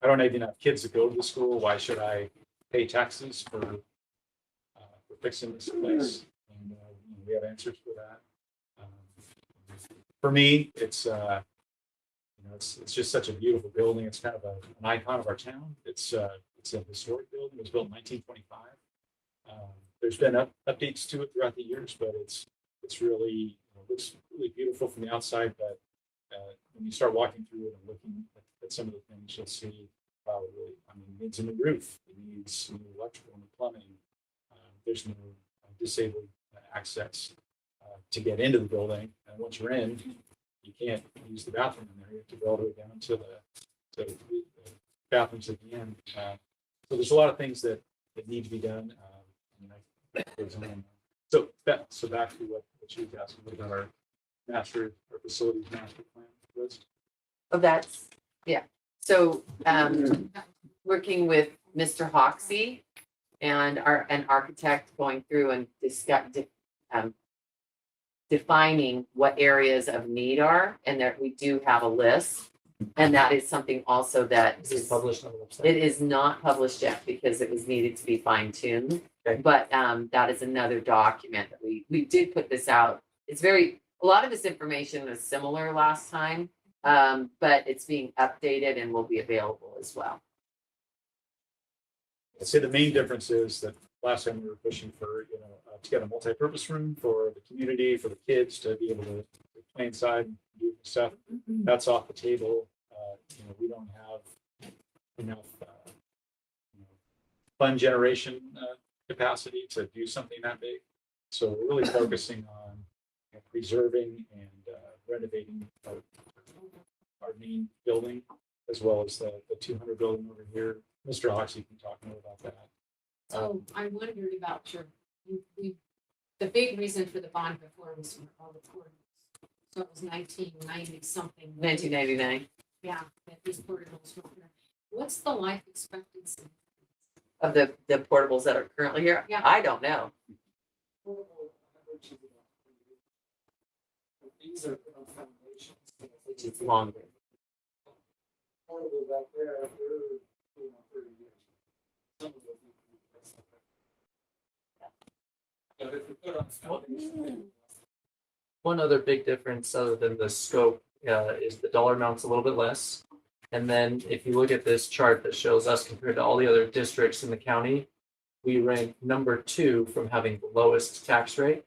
I don't even have kids that go to the school. Why should I pay taxes for fixing this place? And we have answers for that. For me, it's just such a beautiful building. It's kind of an icon of our town. It's a historic building. It was built in 1925. There's been updates to it throughout the years, but it's really looks really beautiful from the outside. But when you start walking through it and looking at some of the things, you'll see how it needs a new roof. It needs new electrical and plumbing. There's no disabled access to get into the building. And once you're in, you can't use the bathroom in there. You have to go all the way down to the bathrooms at the end. So there's a lot of things that need to be done. So back to what she was asking about our facilities master plan list. Oh, that's, yeah. So, working with Mr. Hoxie and an architect going through and defining what areas of need are, and that we do have a list. And that is something also that Is it published on the website? it is not published yet because it was needed to be fine tuned. Okay. But that is another document that we did put this out. It's a lot of this information was similar last time, but it's being updated and will be available as well. I'd say the main difference is that last time we were pushing for, to get a multi-purpose room for the community, for the kids to be able to play inside and do stuff. That's off the table. We don't have enough fund generation capacity to do something that big. So we're really focusing on preserving and renovating our main building, as well as the 200 building over here. Mr. Hoxie can talk more about that. So I wondered about the big reason for the bond before was for all the portables. So it was 1990 something. 1999 Yeah, that these portables were here. What's the life expectancy? of the portables that are currently here. Yeah. I don't know. These are foundations. It's longer. Portables out there, they're 30 years. Some of them. But if you put on foundation. One other big difference other than the scope is the dollar amount's a little bit less. And then if you look at this chart that shows us compared to all the other districts in the county, we rank number 2 from having the lowest tax rate.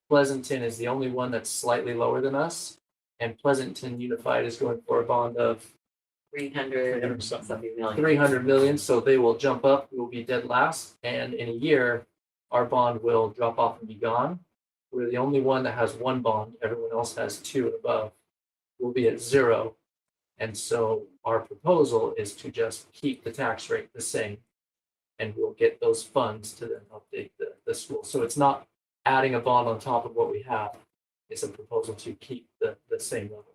Pleasanton is the only one that's slightly lower than us. And Pleasanton Unified is going for a bond of 300 something million. 300 million. So they will jump up. We will be dead last. And in a year, our bond will drop off and be gone. We're the only one that has 1 bond. Everyone else has 2 and above. We'll be at 0. And so our proposal is to just keep the tax rate the same. And we'll get those funds to then update the school. So it's not adding a bond on top of what we have. It's a proposal to keep the same level.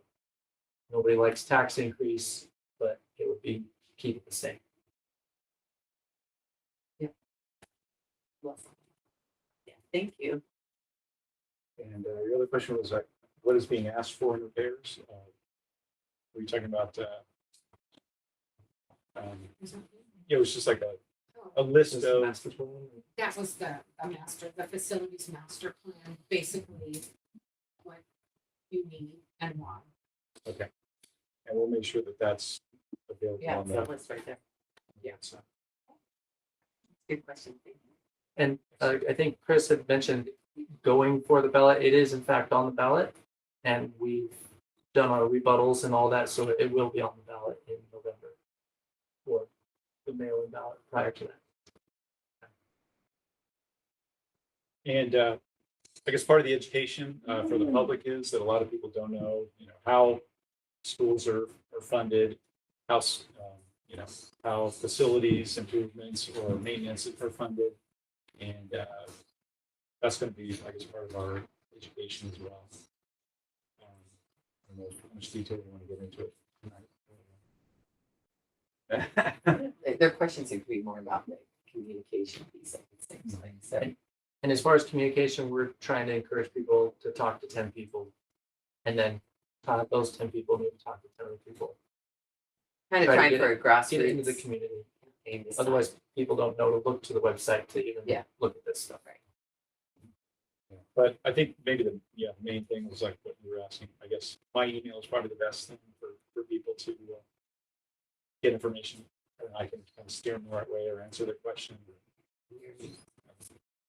Nobody likes tax increase, but it would be keep it the same. Yeah, thank you. And your other question was what is being asked for in repairs? Were you talking about? It was just like a list Is the of. master plan? That was the facilities master plan, basically what you need and why. Okay. And we'll make sure that that's available Yeah, on so the. list right there. Yeah. So. Good question. Thank you. And I think Chris had mentioned going for the ballot. It is in fact on the ballot, and we've done our rebuttals and all that, so it will be on the ballot in November, or the mail-in ballot prior to that. And I guess part of the education for the public is that a lot of people don't know, how schools are funded, how how facilities improvements or maintenance are funded, and that's going to be, I guess, part of our education as well. I don't know how much detail you want to get into it tonight. Their questions seem to be more about the communication piece of things, like you said. And as far as communication, we're trying to encourage people to talk to 10 people. And then those 10 people maybe talk to 10 other people. Kind of Try to trying get for a Get it into the grassroots community. campaign this time. Otherwise, people don't know to look to the website to even Yeah. look at this stuff. But I think maybe the main thing was like what you were asking. I guess my email is probably the best thing for people to get information, and I can kind of steer them the right way or answer their question, or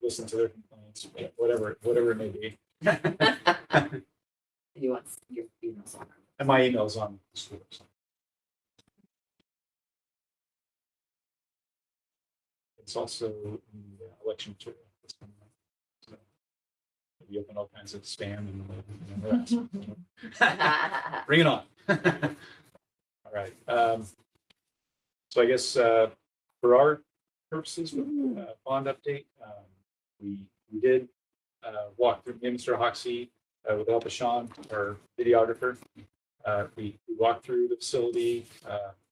listen to their complaints, whatever it may be. You want your emails on. And my email is on the school website. It's also the election material that's coming up. So we open all kinds of spam and harassment. Bring it on. All right. So I guess for our purposes, bond update, we did walk through Mr. Hoxie with the help of Sean, our videographer. We walked through the facility,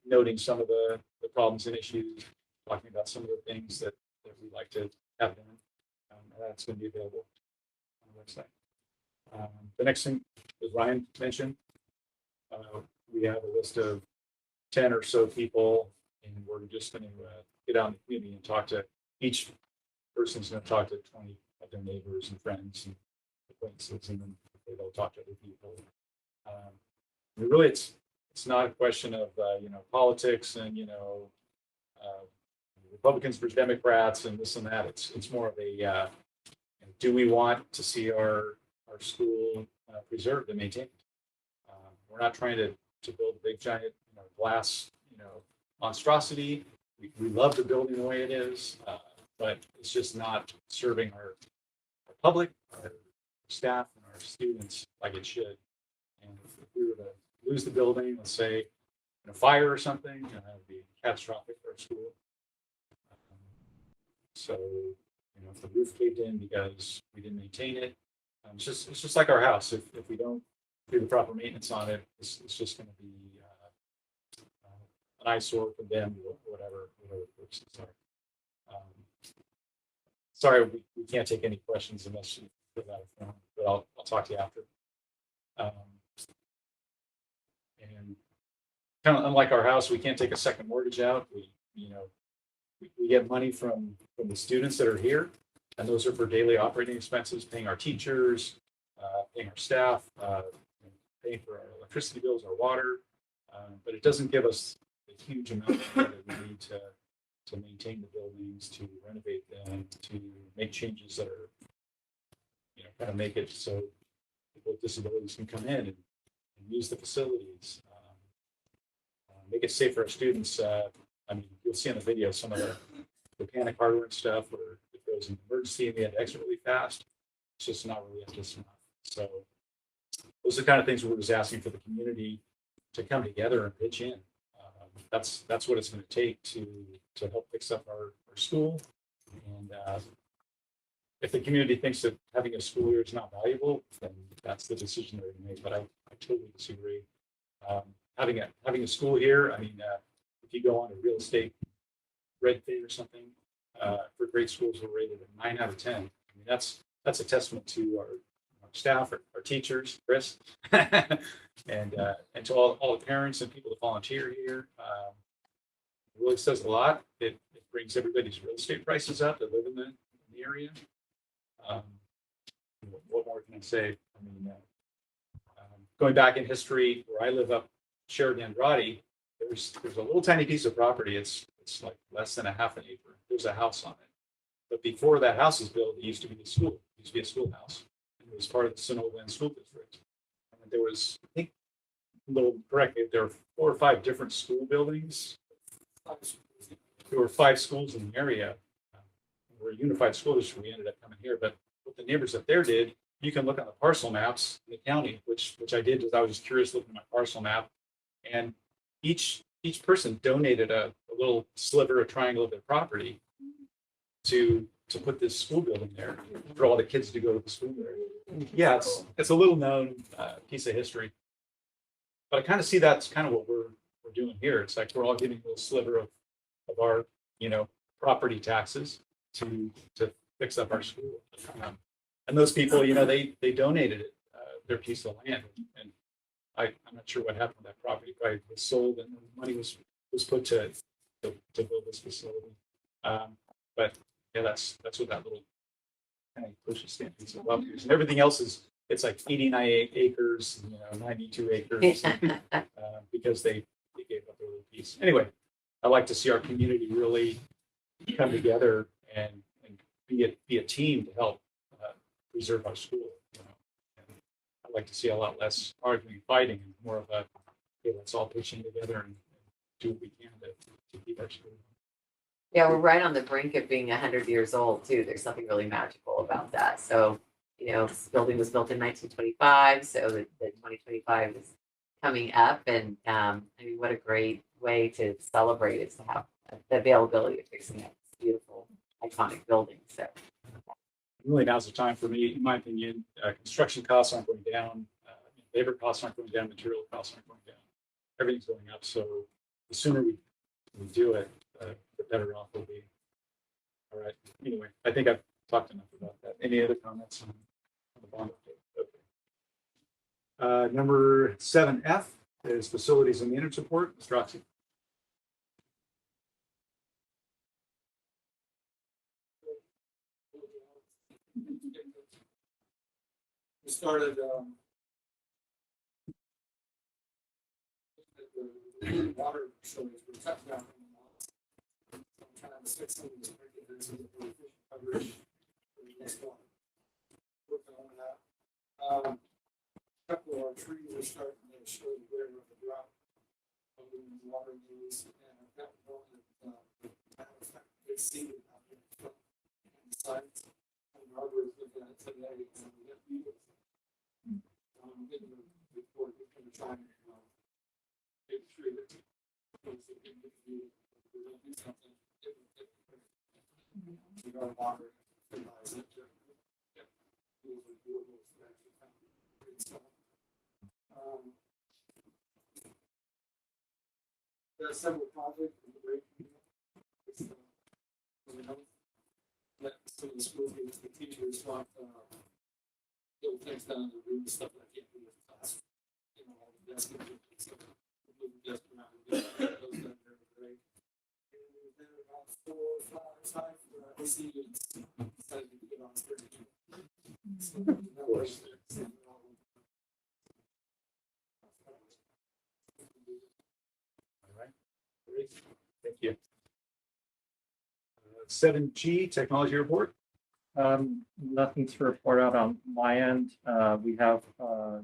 noting some of the problems and issues, talking about some of the things that we'd like to have done. And that's going to be available on the website. The next thing, as Ryan mentioned, we have a list of 10 or so people, and we're just going to get out in the community and talk to each person's going to talk to 20 of their neighbors and friends and acquaintances, and then they'll talk to other people. Really, it's not a question of politics and Republicans versus Democrats and this and that. It's more of a do we want to see our school preserved and maintained? We're not trying to build a big giant glass monstrosity. We love the building the way it is, but it's just not serving our public, our staff, and our students like it should. And if we were to lose the building, let's say in a fire or something, that would be catastrophic for our school. So if the roof caved in because we didn't maintain it, it's just like our house. If we don't do the proper maintenance on it, it's just going to be an eyesore for them, whatever the purposes are. Sorry, we can't take any questions unless you fill that form, but I'll talk to you after. And kind of unlike our house, we can't take a second mortgage out. We get money from the students that are here, and those are for daily operating expenses, paying our teachers, paying our staff, paying for our electricity bills, our water, but it doesn't give us a huge amount of money that we need to maintain the buildings, to renovate them, to make changes that are, kind of make it so people with disabilities can come in and use the facilities, make it safe for our students. You'll see on the video some of the panic hardware and stuff where if there was an emergency and we had to exit really fast, it's just not really up to snuff. So those are the kind of things we're just asking for the community to come together and pitch in. That's what it's going to take to help fix up our school. And if the community thinks that having a school here is not valuable, then that's the decision they're going to make. But I totally disagree. Having a school here, if you go on a real estate red thing or something, for great schools, we're rated a 9 out of 10. That's a testament to our staff, our teachers, Chris, and to all the parents and people that volunteer here. It really says a lot. It brings everybody's real estate prices up that live in the area. What more can I say? Going back in history, where I live up Sheridan Andrade, there's a little tiny piece of property. It's like less than a half an acre. There's a house on it. But before that house was built, it used to be the school. It used to be a schoolhouse. It was part of the Sunol Glen School District. And there was, I think, correct me, there were 4 or 5 different school buildings. There were 5 schools in the area. We're a unified school district. We ended up coming here. But what the neighbors up there did, you can look on the parcel maps in the county, which I did because I was just curious looking at my parcel map. And each person donated a little sliver, a triangle of their property to put this school building there for all the kids to go to the school there. Yeah, it's a little known piece of history, but I kind of see that's kind of what we're we're doing here. It's like we're all getting a little sliver of our, property taxes to fix up our school. And those people, they donated it, their piece of land, and I'm not sure what happened to that property. Probably was sold, and the money was put to build this facility. But yeah, that's what that little kind of pushes stamp piece of love is. And everything else it's like 89 acres, 92 acres, because they gave up their little piece. Anyway, I like to see our community really come together and be a team to help preserve our school. And I'd like to see a lot less arguing, fighting, and more of a, hey, let's all pitch in together and do what we can to keep our school. Yeah, we're right on the brink of being 100 years old too. There's something really magical about that. So, this building was built in 1925, so the 2025 is coming up, and I mean, what a great way to celebrate is to have the availability of fixing up this beautiful, iconic building. So, Really, now's the time for me, in my opinion. Construction costs aren't going down, labor costs aren't going down, material costs aren't going down. Everything's going up. So the sooner we do it, the better off we'll be. All right. Anyway, I think I've talked enough about that. Any other comments on the bond update? Okay. Number 7F is facilities and maintenance support. Mr. Roxy. We started the water facilities. We cut down on the trying to fix some of the mechanisms of the coverage for the next one. Working on that. A couple of our trees are starting to show the wear of the drought of the water use, and I've got one that gets seeded out there on the sites. And Robert is looking at it today, and we have beetles. Getting the report, we're going to try and make sure that we don't do something. We got water, fertilize it. There are several projects in the break. Let some of the schools, the teachers want little things down in the room, stuff that I can't do with class. All the desks and stuff. Move the desk around and get those done during the break. And we were there about 4 or 5 for our students. Decided to get on 32. So that was All right. Great. Thank you. 7G technology report. Nothing to report out on my end. We have a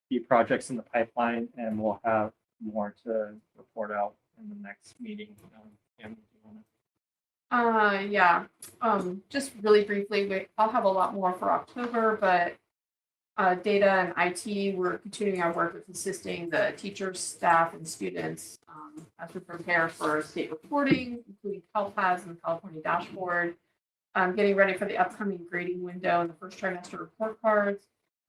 few projects in the pipeline, and we'll have more to report out in the next meeting. Cam, do you wanna- Yeah, just really briefly, I'll have a lot more for October, but data and IT, we're continuing our work with assisting the teachers, staff, and students as we prepare for state reporting, including CalPAS and the California dashboard. Getting ready for the upcoming grading window and the first trimester report cards.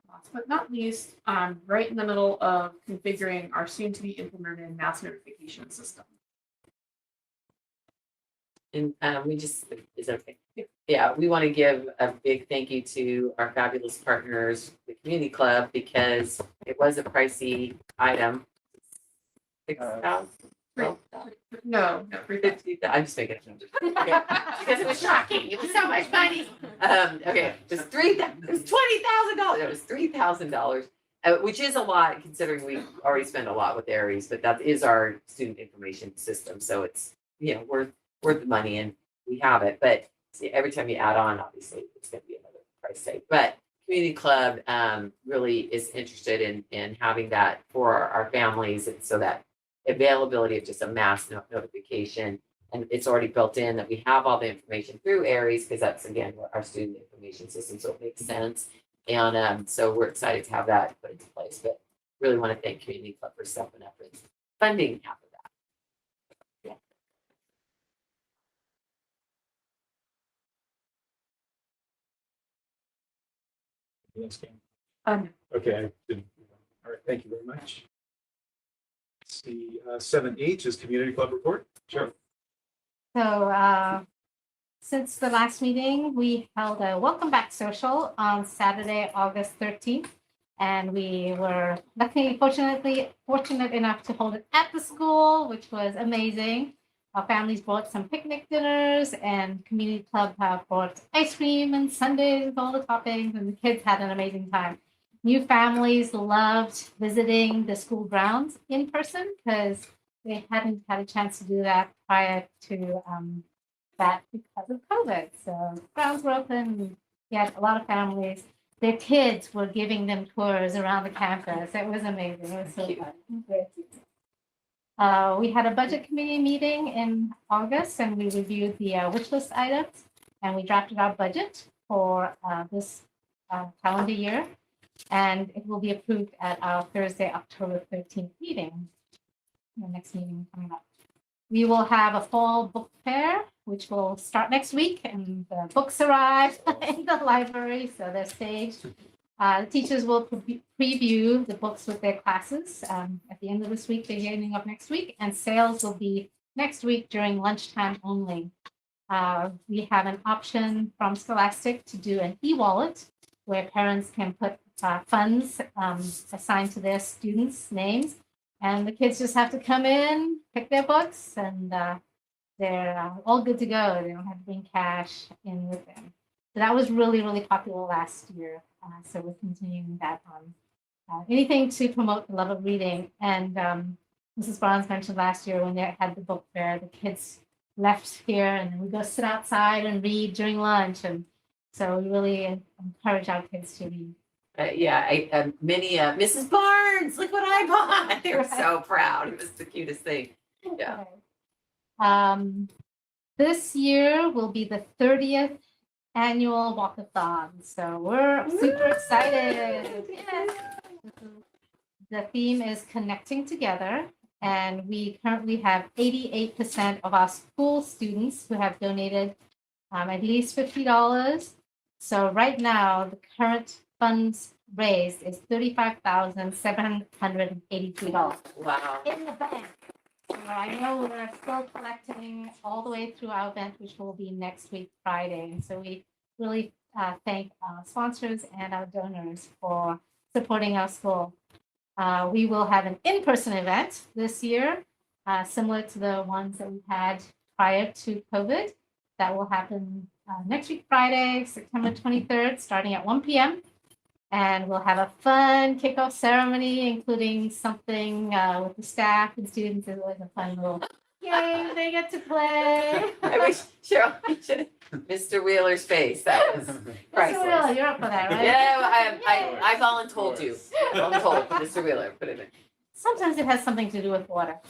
Last but not least, right in the middle of configuring our soon-to-be implemented mass notification system. and is that okay? Yeah, we want to give a big thank you to our fabulous partners, the community club, because it was a pricey item. 6,000. No, 350. I'm just making it up. Because it was shocking. It was so much money. Okay, it was $20,000. It was $3,000, which is a lot considering we already spend a lot with Aries, but that is our student information system. So it's worth the money, and we have it. But every time you add on, obviously, it's going to be another price tag. But community club really is interested in having that for our families, and so that availability of just a mass notification, and it's already built in that we have all the information through Aries, because that's again our student information system, so it makes sense. And so we're excited to have that put into place. But really want to thank community club for stepping up and funding half of that. Yeah. Yes, Cam. Um, Okay. All right. Thank you very much. Let's see, 7H is community club report. Sure. So, since the last meeting, we held a welcome back social on Saturday, August 13th. And we were fortunate enough to hold it at the school, which was amazing. Our families brought some picnic dinners, and community club have brought ice cream and sundaes with all the toppings, and the kids had an amazing time. New families loved visiting the school grounds in person because they hadn't had a chance to do that prior to that because of COVID. So grounds were open. We had a lot of families. Their kids were giving them tours around the campus. It was amazing. It was so fun. We had a budget committee meeting in August, and we reviewed the wish list items, and we drafted our budget for this calendar year, and it will be approved at our Thursday, October 13th meeting, the next meeting coming up. We will have a fall book fair, which will start next week, and the books arrive in the library, so they're staged. The teachers will preview the books with their classes at the end of this week, beginning of next week, and sales will be next week during lunchtime only. We have an option from Scholastic to do an e-wallet where parents can put funds assigned to their students' names, and the kids just have to come in, pick their books, and they're all good to go. They don't have to bring cash in with them. So that was really, really popular last year. So we're continuing that on. Anything to promote the love of reading. And Mrs. Barnes mentioned last year when they had the book fair, the kids left here and then we go sit outside and read during lunch. And so we really encourage our kids to read. Many Mrs. Barnes, look what I bought. They were so proud. It was the cutest thing. Yeah. This year will be the 30th annual walkathon. So we're super excited. Yes. The theme is connecting together. And we currently have 88% of our school students who have donated at least $50. So right now, the current funds raised is $35,783. Wow. In the bank. So I know we're still collecting all the way through our event, which will be next week, Friday. And so we really thank our sponsors and our donors for supporting our school. We will have an in-person event this year, similar to the ones that we had prior to COVID. That will happen next week, Friday, September 23rd, starting at 1 p.m. And we'll have a fun kickoff ceremony, including something with the staff and students. It's always a fun little game they get to play. I wish Cheryl should Mr. Wheeler's face. That was priceless. Mr. Wheeler, you're up for that, right? Yeah, I voluntold you. Voluntold Mr. Wheeler, put it in. Sometimes it has something to do with water.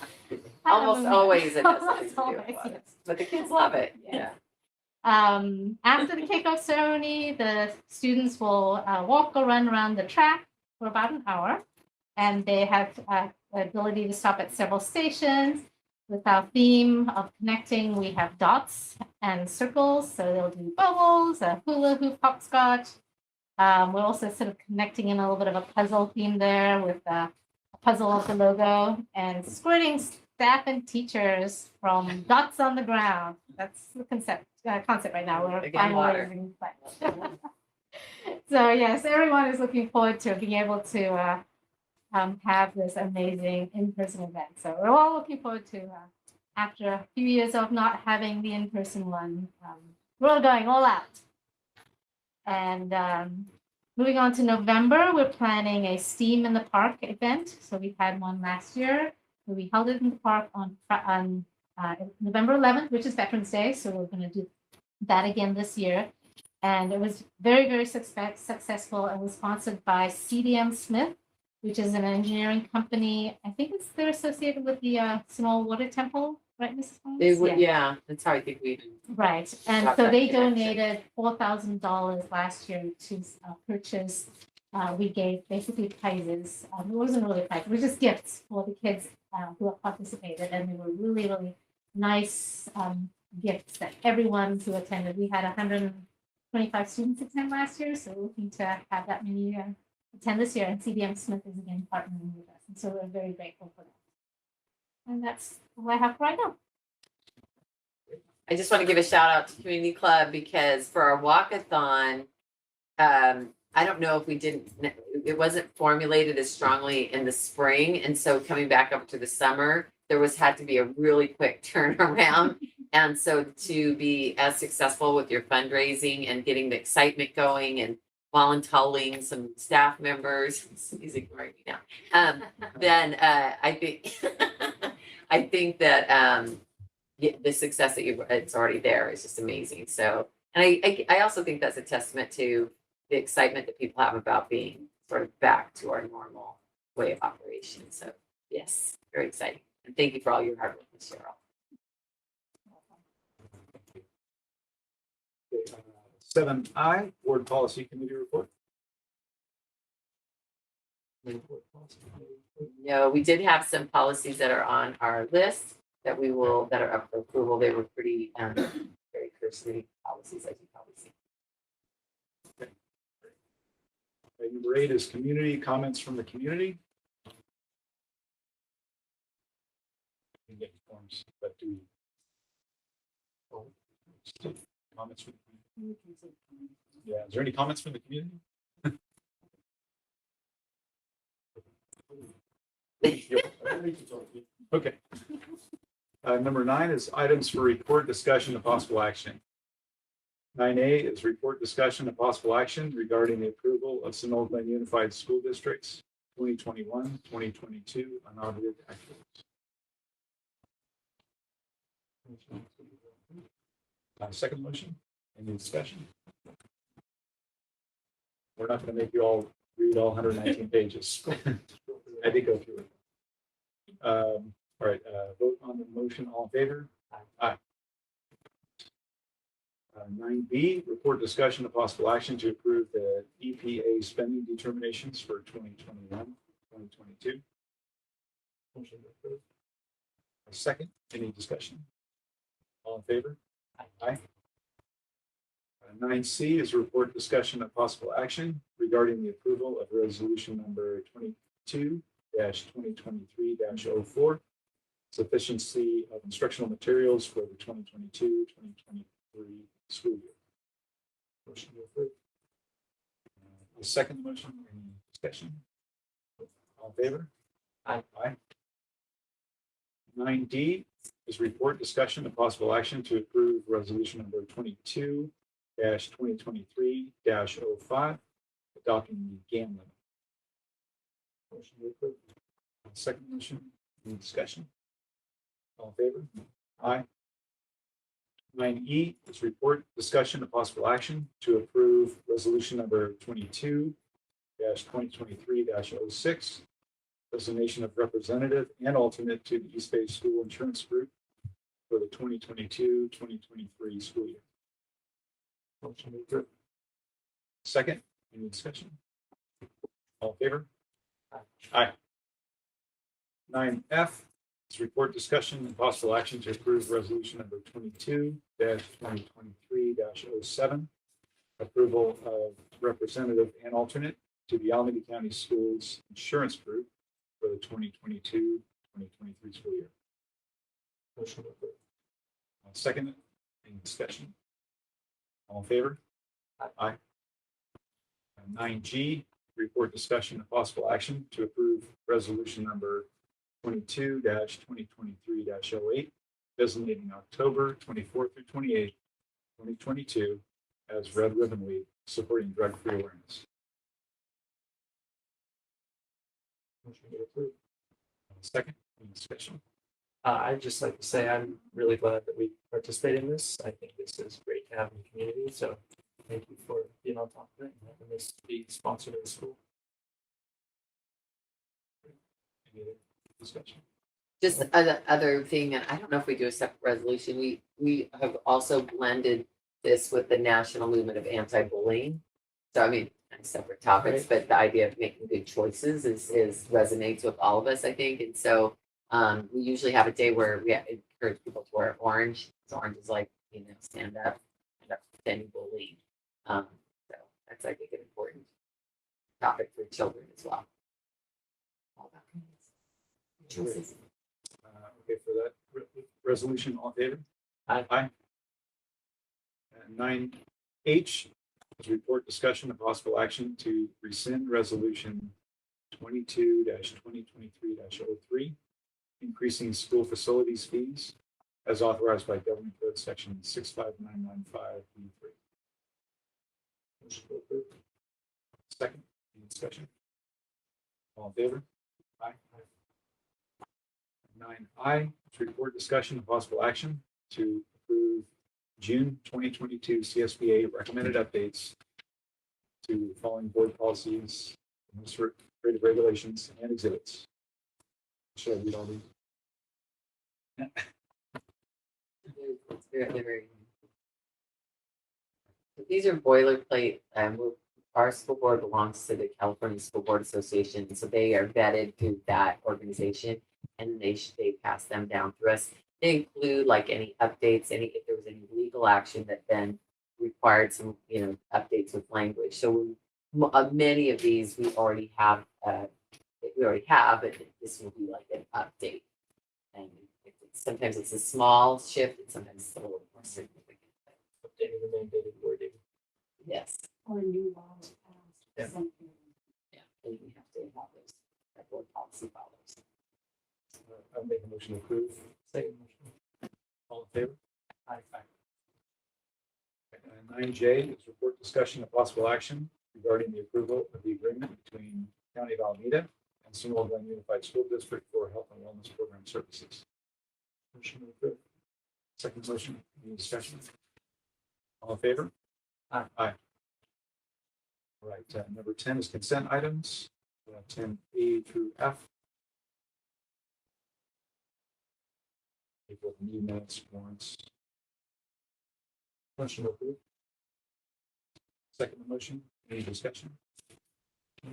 Almost always it has something to do Almost with water. yes. But the kids love it. Yeah. After the kickoff ceremony, the students will walk or run around the track for about an hour, and they have the ability to stop at several stations. With our theme of connecting, we have dots and circles, so they'll do bubbles, a hula hoop, hopscotch. We're also sort of connecting in a little bit of a puzzle theme there with a puzzle of the logo and squirting staff and teachers from dots on the ground. That's the concept right now. We're Again, water. finalizing that. So yes, everyone is looking forward to being able to have this amazing in-person event. So we're all looking forward to after a few years of not having the in-person one, we're all going all out. And moving on to November, we're planning a STEAM in the Park event. So we had one last year. We held it in the park on November 11th, which is Veterans Day. So we're going to do that again this year. And it was very, very successful. It was sponsored by CDM Smith, which is an engineering company. I think they're associated with the Sunol Water Temple, right, Mrs. Holmes? They would, yeah, that's how I think we. Right, and Got so that they connection. donated $4,000 last year to purchase. We gave basically prizes. It wasn't really prizes, it was just gifts for the kids who have participated, and they were really, really nice gifts that everyone who attended. We had 125 students attend last year, so we're looking to have that many attend this year. And CDM Smith is again partnering with us, and so we're very grateful for that. And that's all I have right now. I just want to give a shout out to Community Club because for our walkathon, I don't know if we didn't, it wasn't formulated as strongly in the spring. And so coming back up to the summer, there had to be a really quick turnaround. And so to be as successful with your fundraising and getting the excitement going and volunteering some staff members, he's ignoring me now. Then I think, I think that the success that it's already there is just amazing. So, and I also think that's a testament to the excitement that people have about being sort of back to our normal way of operation. So yes, very exciting. And thank you for all your hard work, Ms. Cheryl. 7I, Board Policy Committee report. No, we did have some policies that are on our list that that are up for approval. They were pretty, very cursory policies, as you probably see. Number 8 is community comments from the community. We can get forms, but do we? Comments from the community? Yeah, is there any comments from the community? Okay. Number 9 is items for report, discussion, and possible action. 9A is report, discussion, and possible action regarding the approval of Sunol Glen Unified School District's 2021, 2022 unaudited actuals. Second motion, any discussion? We're not going to make you all read all 119 pages. I did go through it. All right, vote on the motion. All in favor? Aye. 9B, report, discussion, of possible action to approve the EPA spending determinations for 2021, 2022. Motion to approve. A second, any discussion? All in favor? Aye. 9C is report, discussion, of possible action regarding the approval of resolution number 22-2023-04, sufficiency of instructional materials for the 2022-2023 school year. Motion to approve. The second motion, any discussion? All in favor? Aye. Aye. 9D is report, discussion, and possible action to approve resolution number 22-2023-05, adopting the GAN limit. Motion to approve. Second motion, any discussion? All in favor? Aye. 9E is report, discussion, and possible action to approve resolution number 22-2023-06, designation of representative and alternate to the East Bay School Insurance Group for the 2022-2023 school year. Motion to approve. Second, any discussion? All in favor? Aye. 9F is report, discussion, and possible action to approve resolution number 22-2023-07, approval of representative and alternate to the Alameda County Schools Insurance Group for the 2022-2023 school year. Motion to approve. Second, any discussion? All in favor? Aye. 9G, report, discussion, and possible action to approve resolution number 22-2023-08, designating October 24th through 28th, 2022 as Red Ribbon Week, supporting drug-free awareness. Motion to approve. Second, any discussion? I'd just like to say I'm really glad that we participate in this. I think this is great to have in the community. So thank you for being on top of it and having this be sponsored at the school. Any other discussion? Just other thing, and I don't know if we do a separate resolution, we have also blended this with the national movement of anti-bullying. So I mean, separate topics, but the idea of making good choices is resonates with all of us, I think. And so we usually have a day where we encourage people to wear orange. So orange is like, stand up to any bullying. So that's, I think, an important topic for children as well. All about choices. Okay, for that resolution, all in favor? Aye. Aye. And 9H is report discussion of possible action to rescind resolution 22-2023-03, increasing school facilities fees as authorized by Government Code Section 65915B3. Motion to approve. Second, any discussion? All in favor? Aye. 9I, to report discussion and possible action to approve June 2022 CSBA recommended updates to following board policies, administrative regulations, and exhibits. Should I read all these? These are boilerplate, our school board belongs to the California School Board Association, so they are vetted through that organization, and they pass them down through us. They include like any updates, if there was any legal action that then required some, updates with language. So many of these we already have, but this will be like an update. And sometimes it's a small shift, and sometimes it's a little more significant. Updating the mandated wording. Yes. Or new laws Yeah. passed. Something. Yeah, and we have to have those, that board policy follows. I'll make a motion to approve. Second motion. All in favor? Aye. And 9J is report discussion of possible action regarding the approval of the agreement between County of Alameda and Sunol Glen Unified School District for health and wellness program services. Motion to approve. Second motion, any discussion? All in favor? Aye. Aye. All right, number 10 is consent items, 10A through F. April meeting minutes, warrants. Motion to approve. Second motion, any discussion? The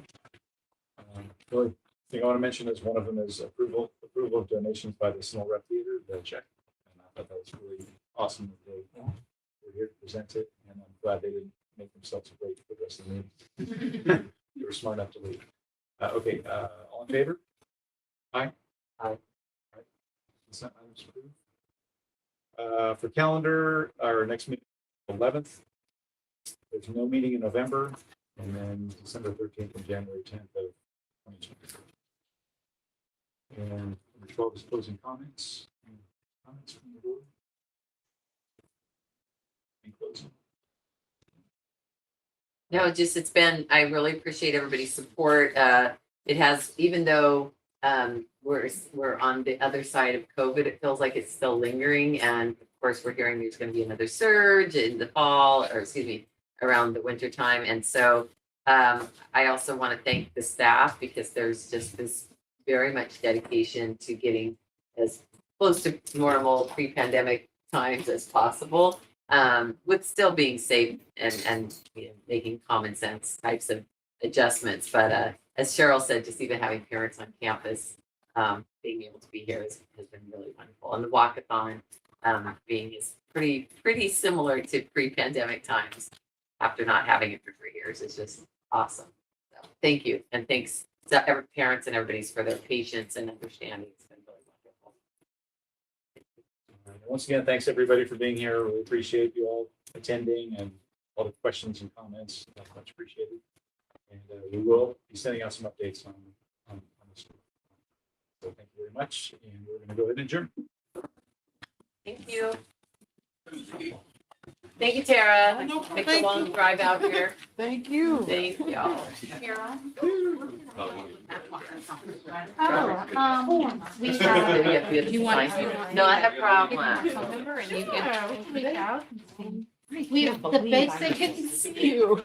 only thing I want to mention is one of them is approval of donations by the Sunol Rep Theater, the check. And I thought that was really awesome that they were here to present it, and I'm glad they didn't make themselves wait for the rest of the meeting. They were smart enough to leave. Okay, all in favor? Aye. Aye. All right. Consent items approved. For calendar, our next meeting, 11th. There's no meeting in November, and then December 13th and January 10th of 2023. And number 12 is closing comments. Any comments from the board? Any closing? No, I really appreciate everybody's support. It has, even though we're on the other side of COVID, it feels like it's still lingering. And of course, we're hearing there's going to be another surge in the fall, or excuse me, around the winter time. And so I also want to thank the staff, because there's just this very much dedication to getting as close to normal pre-pandemic times as possible, with still being safe and making common sense types of adjustments. But as Cheryl said, just even having parents on campus, being able to be here has been really wonderful. And the walkathon being is pretty similar to pre-pandemic times after not having it for 3 years is just awesome. So thank you, and thanks to every parents and everybody's for their patience and understanding. It's been really wonderful. All right, once again, thanks everybody for being here. We appreciate you all attending and all the questions and comments. That's much appreciated. And we will be sending out some updates on this. So thank you very much. And we're going to go ahead and adjourn. Thank you. Thank you, Tara. Make the long drive out here. Thank you. Thank y'all. We You have. have to You want- sign. Not a problem. Phone number and you can reach out. We We, the basic, See you.